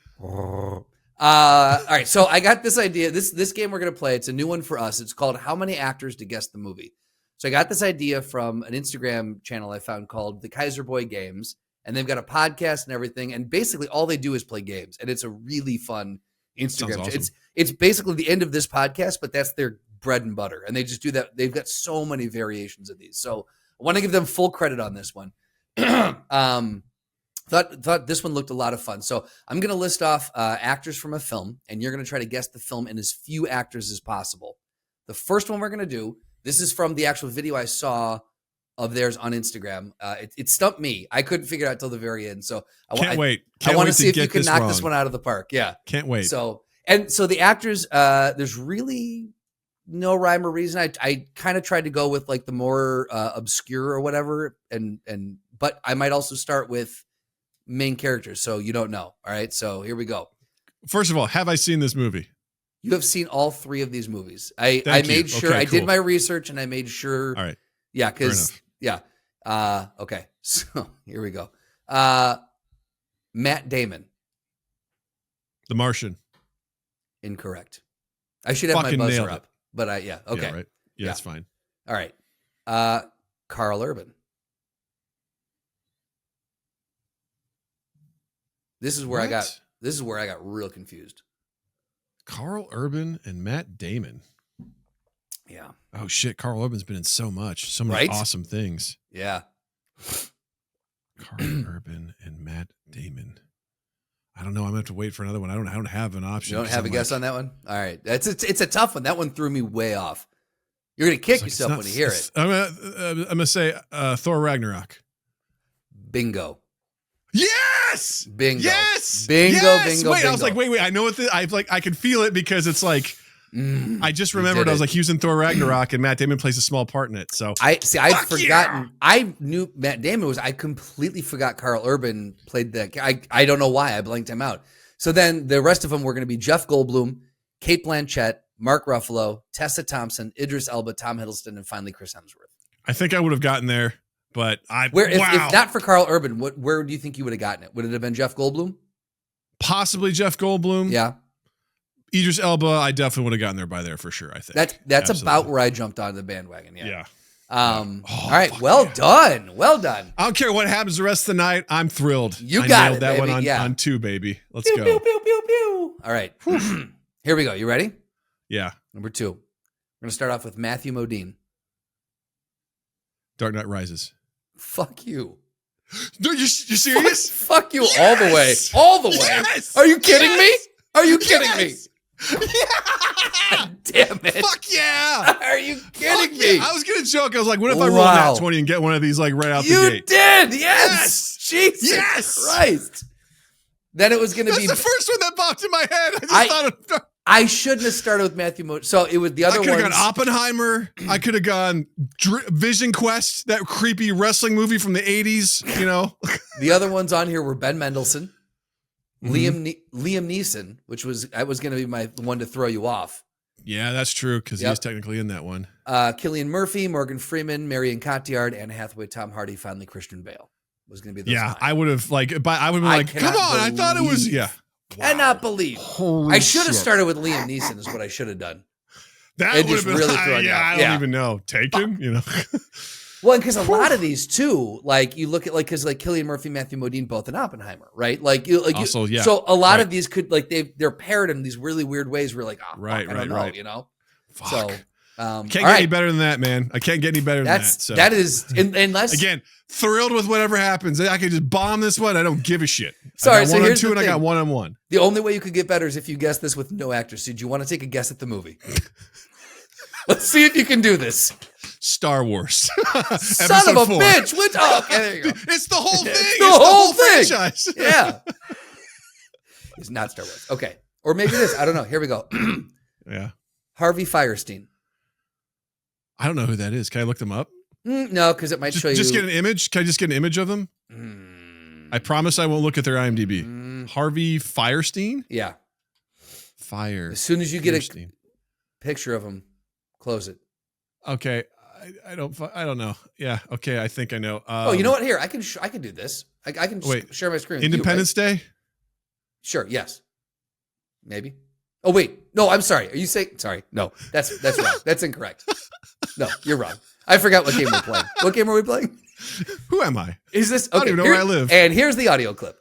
All right, so I got this idea. This game we're going to play, it's a new one for us. It's called How Many Actors to Guess the Movie. So I got this idea from an Instagram channel I found called The Kaiser Boy Games, and they've got a podcast and everything. And basically all they do is play games, and it's a really fun Instagram. Awesome. It's basically the end of this podcast, but that's their bread and butter. And they just do that. They've got so many variations of these. So I want to give them full credit on this one. Thought this one looked a lot of fun. So I'm going to list off actors from a film, and you're going to try to guess the film in as few actors as possible. The first one we're going to do, this is from the actual video I saw of theirs on Instagram. It stumped me. I couldn't figure it out till the very end. So Can't wait. I want to wait see if you get can knock wrong. this one out of the park. Yeah. Can't wait. So the actors, there's really no rhyme or reason. I kind of tried to go with like the more obscure or whatever, but I might also start with main characters, so you don't know. All right, so here we go. First of all, have I seen this movie? You have seen all 3 of these movies. I Thank you. made sure Okay, I did cool. my research, and I made sure. All right. Yeah, because okay. So here we go. Matt Damon. The Martian. Incorrect. I should have Fucking my nailed buzzer it. up, but okay. Yeah, right. Yeah, Yeah. that's fine. All right. Carl Urban. This is where I got real confused. Carl Urban and Matt Damon. Yeah. Oh shit, Carl Urban's been in so many Right? awesome things. Yeah. Carl Urban and Matt Damon. I don't know. I'm gonna have to wait for another one. I don't have an option. You don't have a guess on that one? All right. It's a tough one. That one threw me way off. You're gonna kick yourself when you hear it. I'm gonna say Thor Ragnarok. Bingo. Yes. Bingo. Yes. Bingo. Yes! Bingo. Wait, bingo. I was like, wait. I know what I can feel it because it's like I just remembered. did I was it. like, he was in Thor Ragnarok, and Matt Damon plays a small part in it. So I'd Fuck forgotten. yeah! I knew Matt Damon was. I completely forgot Carl Urban played that. I don't know why. I blanked him out. So then the rest of them were going to be Jeff Goldblum, Kate Blanchett, Mark Ruffalo, Tessa Thompson, Idris Elba, Tom Hiddleston, and finally Chris Hemsworth. I think I would have gotten there, but If not for Carl Urban, where do you think you would have gotten it? Would it have been Jeff Goldblum? Possibly Jeff Goldblum. Yeah. Idris Elba, I definitely would have gotten there by there for sure. I think That's Absolutely. about where I jumped onto the bandwagon. Yeah. Yeah. All right. Well done. Well done. I don't care what happens the rest of the night. I'm thrilled. You I got nailed it, that baby. one Yeah. on 2, baby. Let's Pew, go. pew, pew, pew, pew. All right. Here we go. You ready? Yeah. Number 2. We're going to start off with Matthew Modine. Dark Knight Rises. Fuck you. Dude, you serious? Fuck you all the way. All the way. Yes! Are you kidding me? Are you kidding Yes! me? Damn it. Fuck yeah. Are you Fuck kidding yeah. me? I was going to joke. I was like, what if I roll Wow. that 20 and get one of these like right out the You gate? did. Yes. Yes. Jesus Yes. Christ. Then it was going to That's be. the first one that popped in my head. I- thought I shouldn't have started with Matthew Modine. So it was the I other could have ones. gone Oppenheimer. I could have gone Vision Quest, that creepy wrestling movie from the 80s, you know? The other ones on here were Ben Mendelsohn, Mhm. Liam Neeson, which was going to be my one to throw you off. Yeah, that's true because Yep. he's technically in that one. Cillian Murphy, Morgan Freeman, Marion Cotillard, Anne Hathaway, Tom Hardy, finally Christian Bale was going to be those Yeah, nine. I would have I would have been I like, come cannot on, I thought it was, believe- yeah. Cannot believe. Holy I should have shit. started with Liam Neeson is what I should have done. That It would just have been really throwing you yeah, off. I don't Yeah. even know. Taken, you know. Well, because a lot of these too, like you look at because Cillian Murphy, Matthew Modine, both in Oppenheimer, right? Also, yeah. So a lot Right. of these could they're paired in these really weird ways. Where like, oh, Right, fuck, I don't know, right. you know. Fuck. So Can't all get any right. better than that, man. I can't get any better than that. So. That is unless Again, thrilled with whatever happens. I can just bomb this one. I don't give a shit. Sorry, I got so one on here's 2 the and I got thing. 1 on 1. the only way you could get better is if you guess this with no actors. So do you want to take a guess at the movie? Let's see if you can do this. Star Wars. Son of a Episode 4. bitch! Okay, there you go. It's the whole thing. It's It's the the whole whole thing. franchise. Yeah, it's not Star Wars. Okay, or maybe it is. I don't know. Here we go. Yeah. Harvey Firestein. I don't know who that is. Can I look them up? No, because it might show you. Just get an image. Can I just get an image of them? I promise I won't look at their IMDb. Harvey Firestein? Yeah. Fire. As soon as you get a Firestein. picture of him, close it. Okay. I don't know. Yeah. Okay. I think I know. Oh, you know what? Here, I can do this. I can Wait. share my screen. with you, Independence Day? right? Sure. Yes. Maybe. Oh wait. No, I'm sorry. Are you saying? Sorry. No, that's wrong. That's incorrect. No, you're wrong. I forgot what game we're playing. What game are we playing? Who am I? Is this? Okay, I don't even know where I live. And here's the audio clip.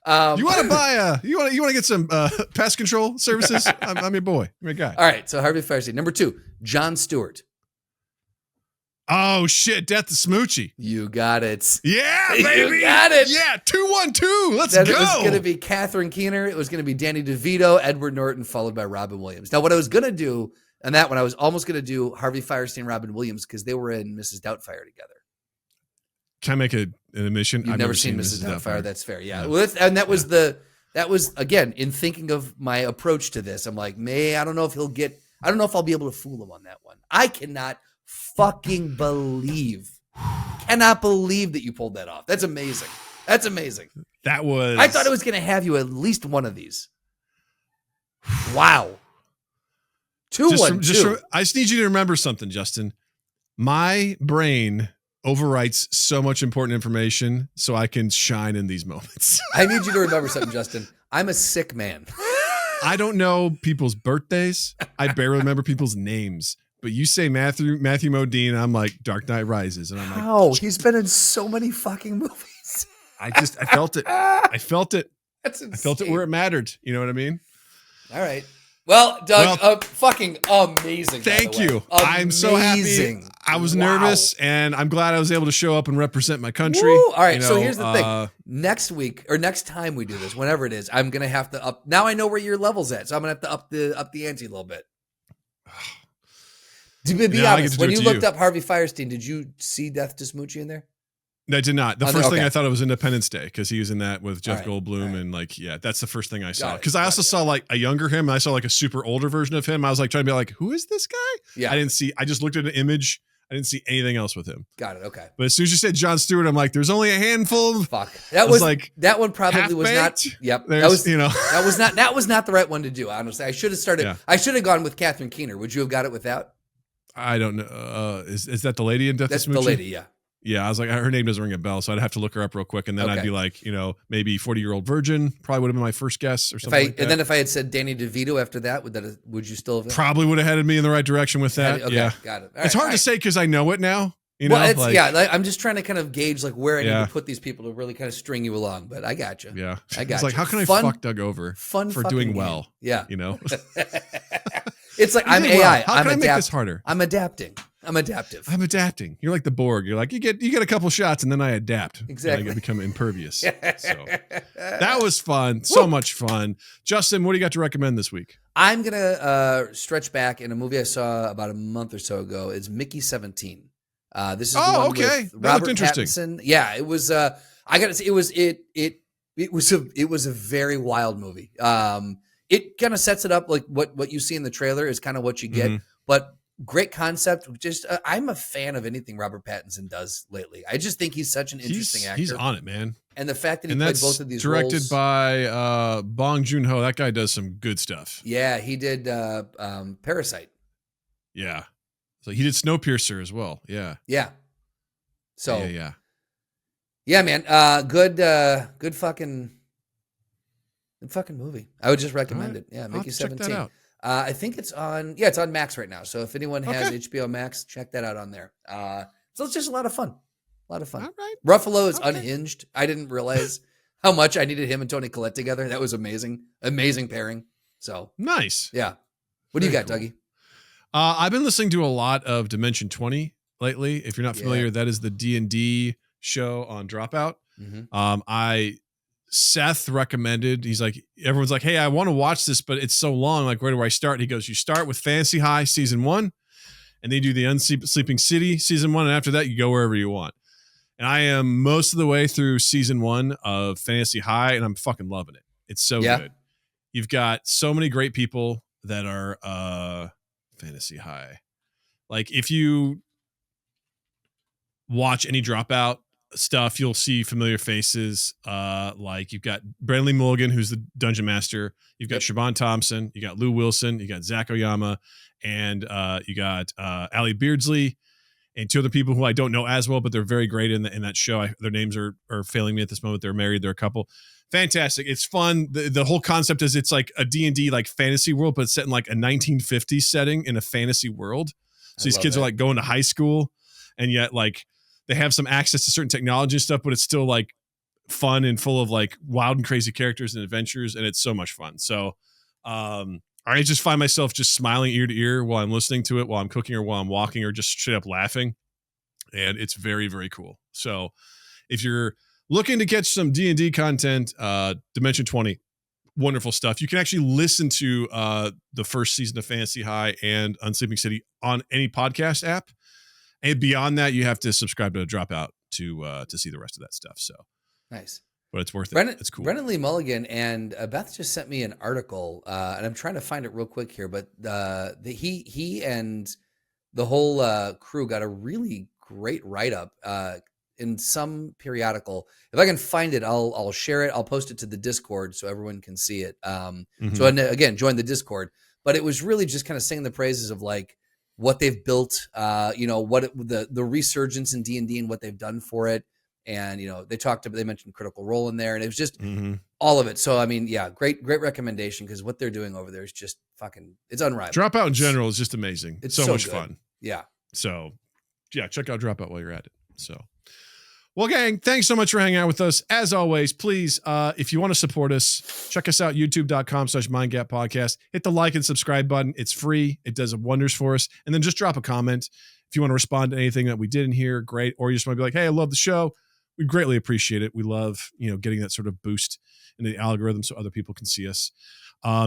You want to buy you want to get some pest control services? I'm your boy. I'm your guy. All right. So Harvey Firestein. Number 2, Jon Stewart. Oh shit! Death to Smoochie. You got it. Yeah, baby. You got it. Yeah, 2-1-2. Let's then go. It was going to be Catherine Keener. It was going to be Danny DeVito, Edward Norton, followed by Robin Williams. Now, what I was going to do, and that one, I was almost going to do Harvey Firestein, Robin Williams, because they were in Mrs. Doubtfire together. Can I make an admission? You've never seen Mrs. Doubtfire. That's fair. Yeah. No. Well, that was again, in thinking of my approach to this, I'm like, I don't know if I'll be able to fool him on that one. I cannot fucking cannot believe that you pulled that off. That's amazing. That's amazing. I thought it was going to have you at least one of these. Wow. 2-1-2. I just need you to remember something, Justin. My brain overwrites so much important information so I can shine in these moments. I need you to remember something, Justin. I'm a sick man. I don't know people's birthdays. I barely remember people's names. But you say Matthew Modine, I'm like Dark Knight Rises, and I'm like, oh, he's been in so many fucking movies. I felt it. I felt it. That's insane. I felt it where it mattered. You know what I mean? All right. Well, Doug, fucking amazing. Thank you. I'm so happy. I was nervous, and I'm glad I was able to show up and represent my country. Woo! All right. So here's the thing. Next week or next time we do this, whenever it is, I'm gonna have to up. Now I know where your level's at, so I'm gonna have to up the ante a little bit. To be honest, when you looked up Harvey Firestein, did you see Death to Smoochie in there? No, I did not. The first thing I thought it was Independence Day because he was in that with Jeff Goldblum and that's the first thing I saw. Because I also saw like a younger him, and I saw like a super older version of him. I was like trying to be like, who is this guy? Yeah, I just looked at an image. I didn't see anything else with him. Got it. Okay. But as soon as you said Jon Stewart, I'm like, there's only a handful of. Fuck. That was like that one probably was not. Yep. That was that was not the right one to do. Honestly, I should have started. Yeah. I should have gone with Catherine Keener. Would you have got it without? I don't know. Is that the lady in Death to Smoochie? That's the lady. Yeah. Yeah, I was like, her name doesn't ring a bell, so I'd have to look her up real quick, and then I'd be like, maybe 40-year-old virgin probably would have been my first guess or something. And then if I had said Danny DeVito after that, would you still have? Probably would have headed me in the right direction with that. Okay, yeah, got it. It's hard to say because I know it now. I'm just trying to kind of gauge where I need to put these people to really kind of string you along. But I got you. Yeah, I got it's you. Like, how can I fuck Doug over for doing game. well? Yeah, It's like I'm AI. How can I make this harder? I'm adapting. I'm adaptive. I'm adapting. You're like the Borg. You're like, you get a couple shots and then I adapt. Exactly. I become impervious. So that was fun. So much fun. Justin, what do you got to recommend this week? I'm going to stretch back in a movie I saw about a month or so ago. It's Mickey 17. This is the one with Robert Pattinson. Yeah, it was I got to say it was a very wild movie. It kind of sets it up like what you see in the trailer is kind of what you get, but great concept. Just I'm a fan of anything Robert Pattinson does lately. I just think he's such an interesting actor. He's on it, man. And the fact that he played both of these directed roles, by Bong Joon-ho. That guy does some good stuff. Yeah, he did Parasite. Yeah. So he did Snowpiercer as well. Yeah. Yeah. So yeah, man. Good fucking movie. I would just recommend it. Yeah, Mickey 17. Check that out. I think it's on Max right now. So if anyone has HBO Max, check that out on there. So it's just a lot of fun. All right. Ruffalo is unhinged. I didn't realize how much I needed him and Toni Collette together. That was amazing. Amazing pairing. So nice. Yeah. What do you got, Dougie? I've been listening to a lot of Dimension 20 lately. If you're not familiar, that is the D&D show on Dropout. Mm-hmm. Seth recommended, he's like, everyone's like, hey, I want to watch this, but it's so long. Like, where do I start? He goes, you start with Fantasy High season 1, and then you do the Unsleeping City season 1. And after that, you go wherever you want. And I am most of the way through season 1 of Fantasy High, and I'm fucking loving it. It's so good. You've got so many great people that are Fantasy High. Like, if you watch any Dropout stuff, you'll see familiar faces. Like, you've got Brandley Mulligan, who's the dungeon master. You've got Siobhan Thompson. You got Lou Wilson. You got Zach Oyama, and you got Allie Beardsley, and 2 other people who I don't know as well, but they're very great in that show. Their names are failing me at this moment. They're married. They're a couple. Fantastic. It's fun. The whole concept is it's like a D&D like fantasy world, but it's set in like a 1950s setting in a fantasy world. So these kids are like going to high school, and yet like they have some access to certain technology and stuff, but it's still like fun and full of like wild and crazy characters and adventures, and it's so much fun. So I just find myself just smiling ear to ear while I'm listening to it, while I'm cooking or while I'm walking, or just straight up laughing. And it's very, very cool. So if you're looking to catch some D&D content, Dimension 20, wonderful stuff. You can actually listen to the first season of Fantasy High and Unsleeping City on any podcast app. And beyond that, you have to subscribe to Dropout to see the rest of that stuff. So nice. But it's worth it. It's cool. Brennan Lee Mulligan and Beth just sent me an article, and I'm trying to find it real quick here. But he and the whole crew got a really great write-up in some periodical. If I can find it, I'll share it. I'll post it to the Discord so everyone can see it. So again, join the Discord. But it was really just kind of singing the praises of like what they've built, the resurgence in D&D and what they've done for it. And, they mentioned Critical Role in there, and it was just all of it. So, I mean, yeah, great recommendation, because what they're doing over there is just it's unrivaled. Dropout in general is just amazing. It's so much fun. Yeah. So, yeah, check out Dropout while you're at it. So, well, gang, thanks so much for hanging out with us. As always, please, if you want to support us, check us out, youtube.com/mindgappodcast. Hit the like and subscribe button. It's free. It does wonders for us. And then just drop a comment. If you want to respond to anything that we did in here, great. Or you just want to be like, hey, I love the show. We greatly appreciate it. We love, getting that sort of boost in the algorithm so other people can see us.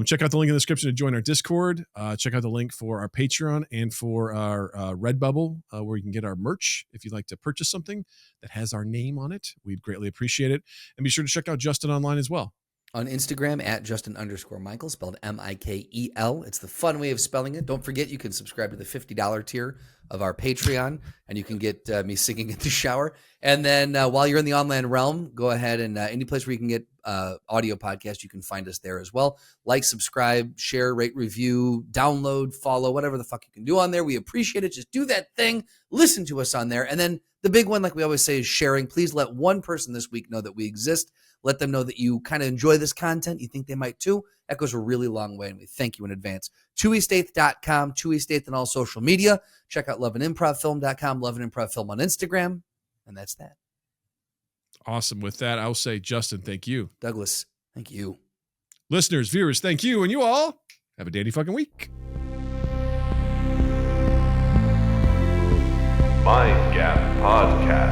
Check out the link in the description to join our Discord. Check out the link for our Patreon and for our Redbubble, where you can get our merch if you'd like to purchase something that has our name on it. We'd greatly appreciate it. And be sure to check out Justin online as well. On Instagram at Justin_Michael, spelled Mikel. It's the fun way of spelling it. Don't forget, you can subscribe to the $50 tier of our Patreon, and you can get me singing in the shower. And then while you're in the online realm, go ahead and any place where you can get audio podcasts, you can find us there as well. Like, subscribe, share, rate, review, download, follow, whatever the fuck you can do on there. We appreciate it. Just do that thing. Listen to us on there. And then the big one, like we always say, is sharing. Please let one person this week know that we exist. Let them know that you kind of enjoy this content. You think they might too. That goes a really long way, and we thank you in advance. TwoEastEighth.com, TwoEastEighth on all social media. Check out loveandimprovfilm.com, Love and Improv Film on Instagram, and that's that. Awesome. With that, I'll say, Justin, thank you. Douglas, thank you. Listeners, viewers, thank you. And you all have a dandy fucking week. Mind Gap Podcast.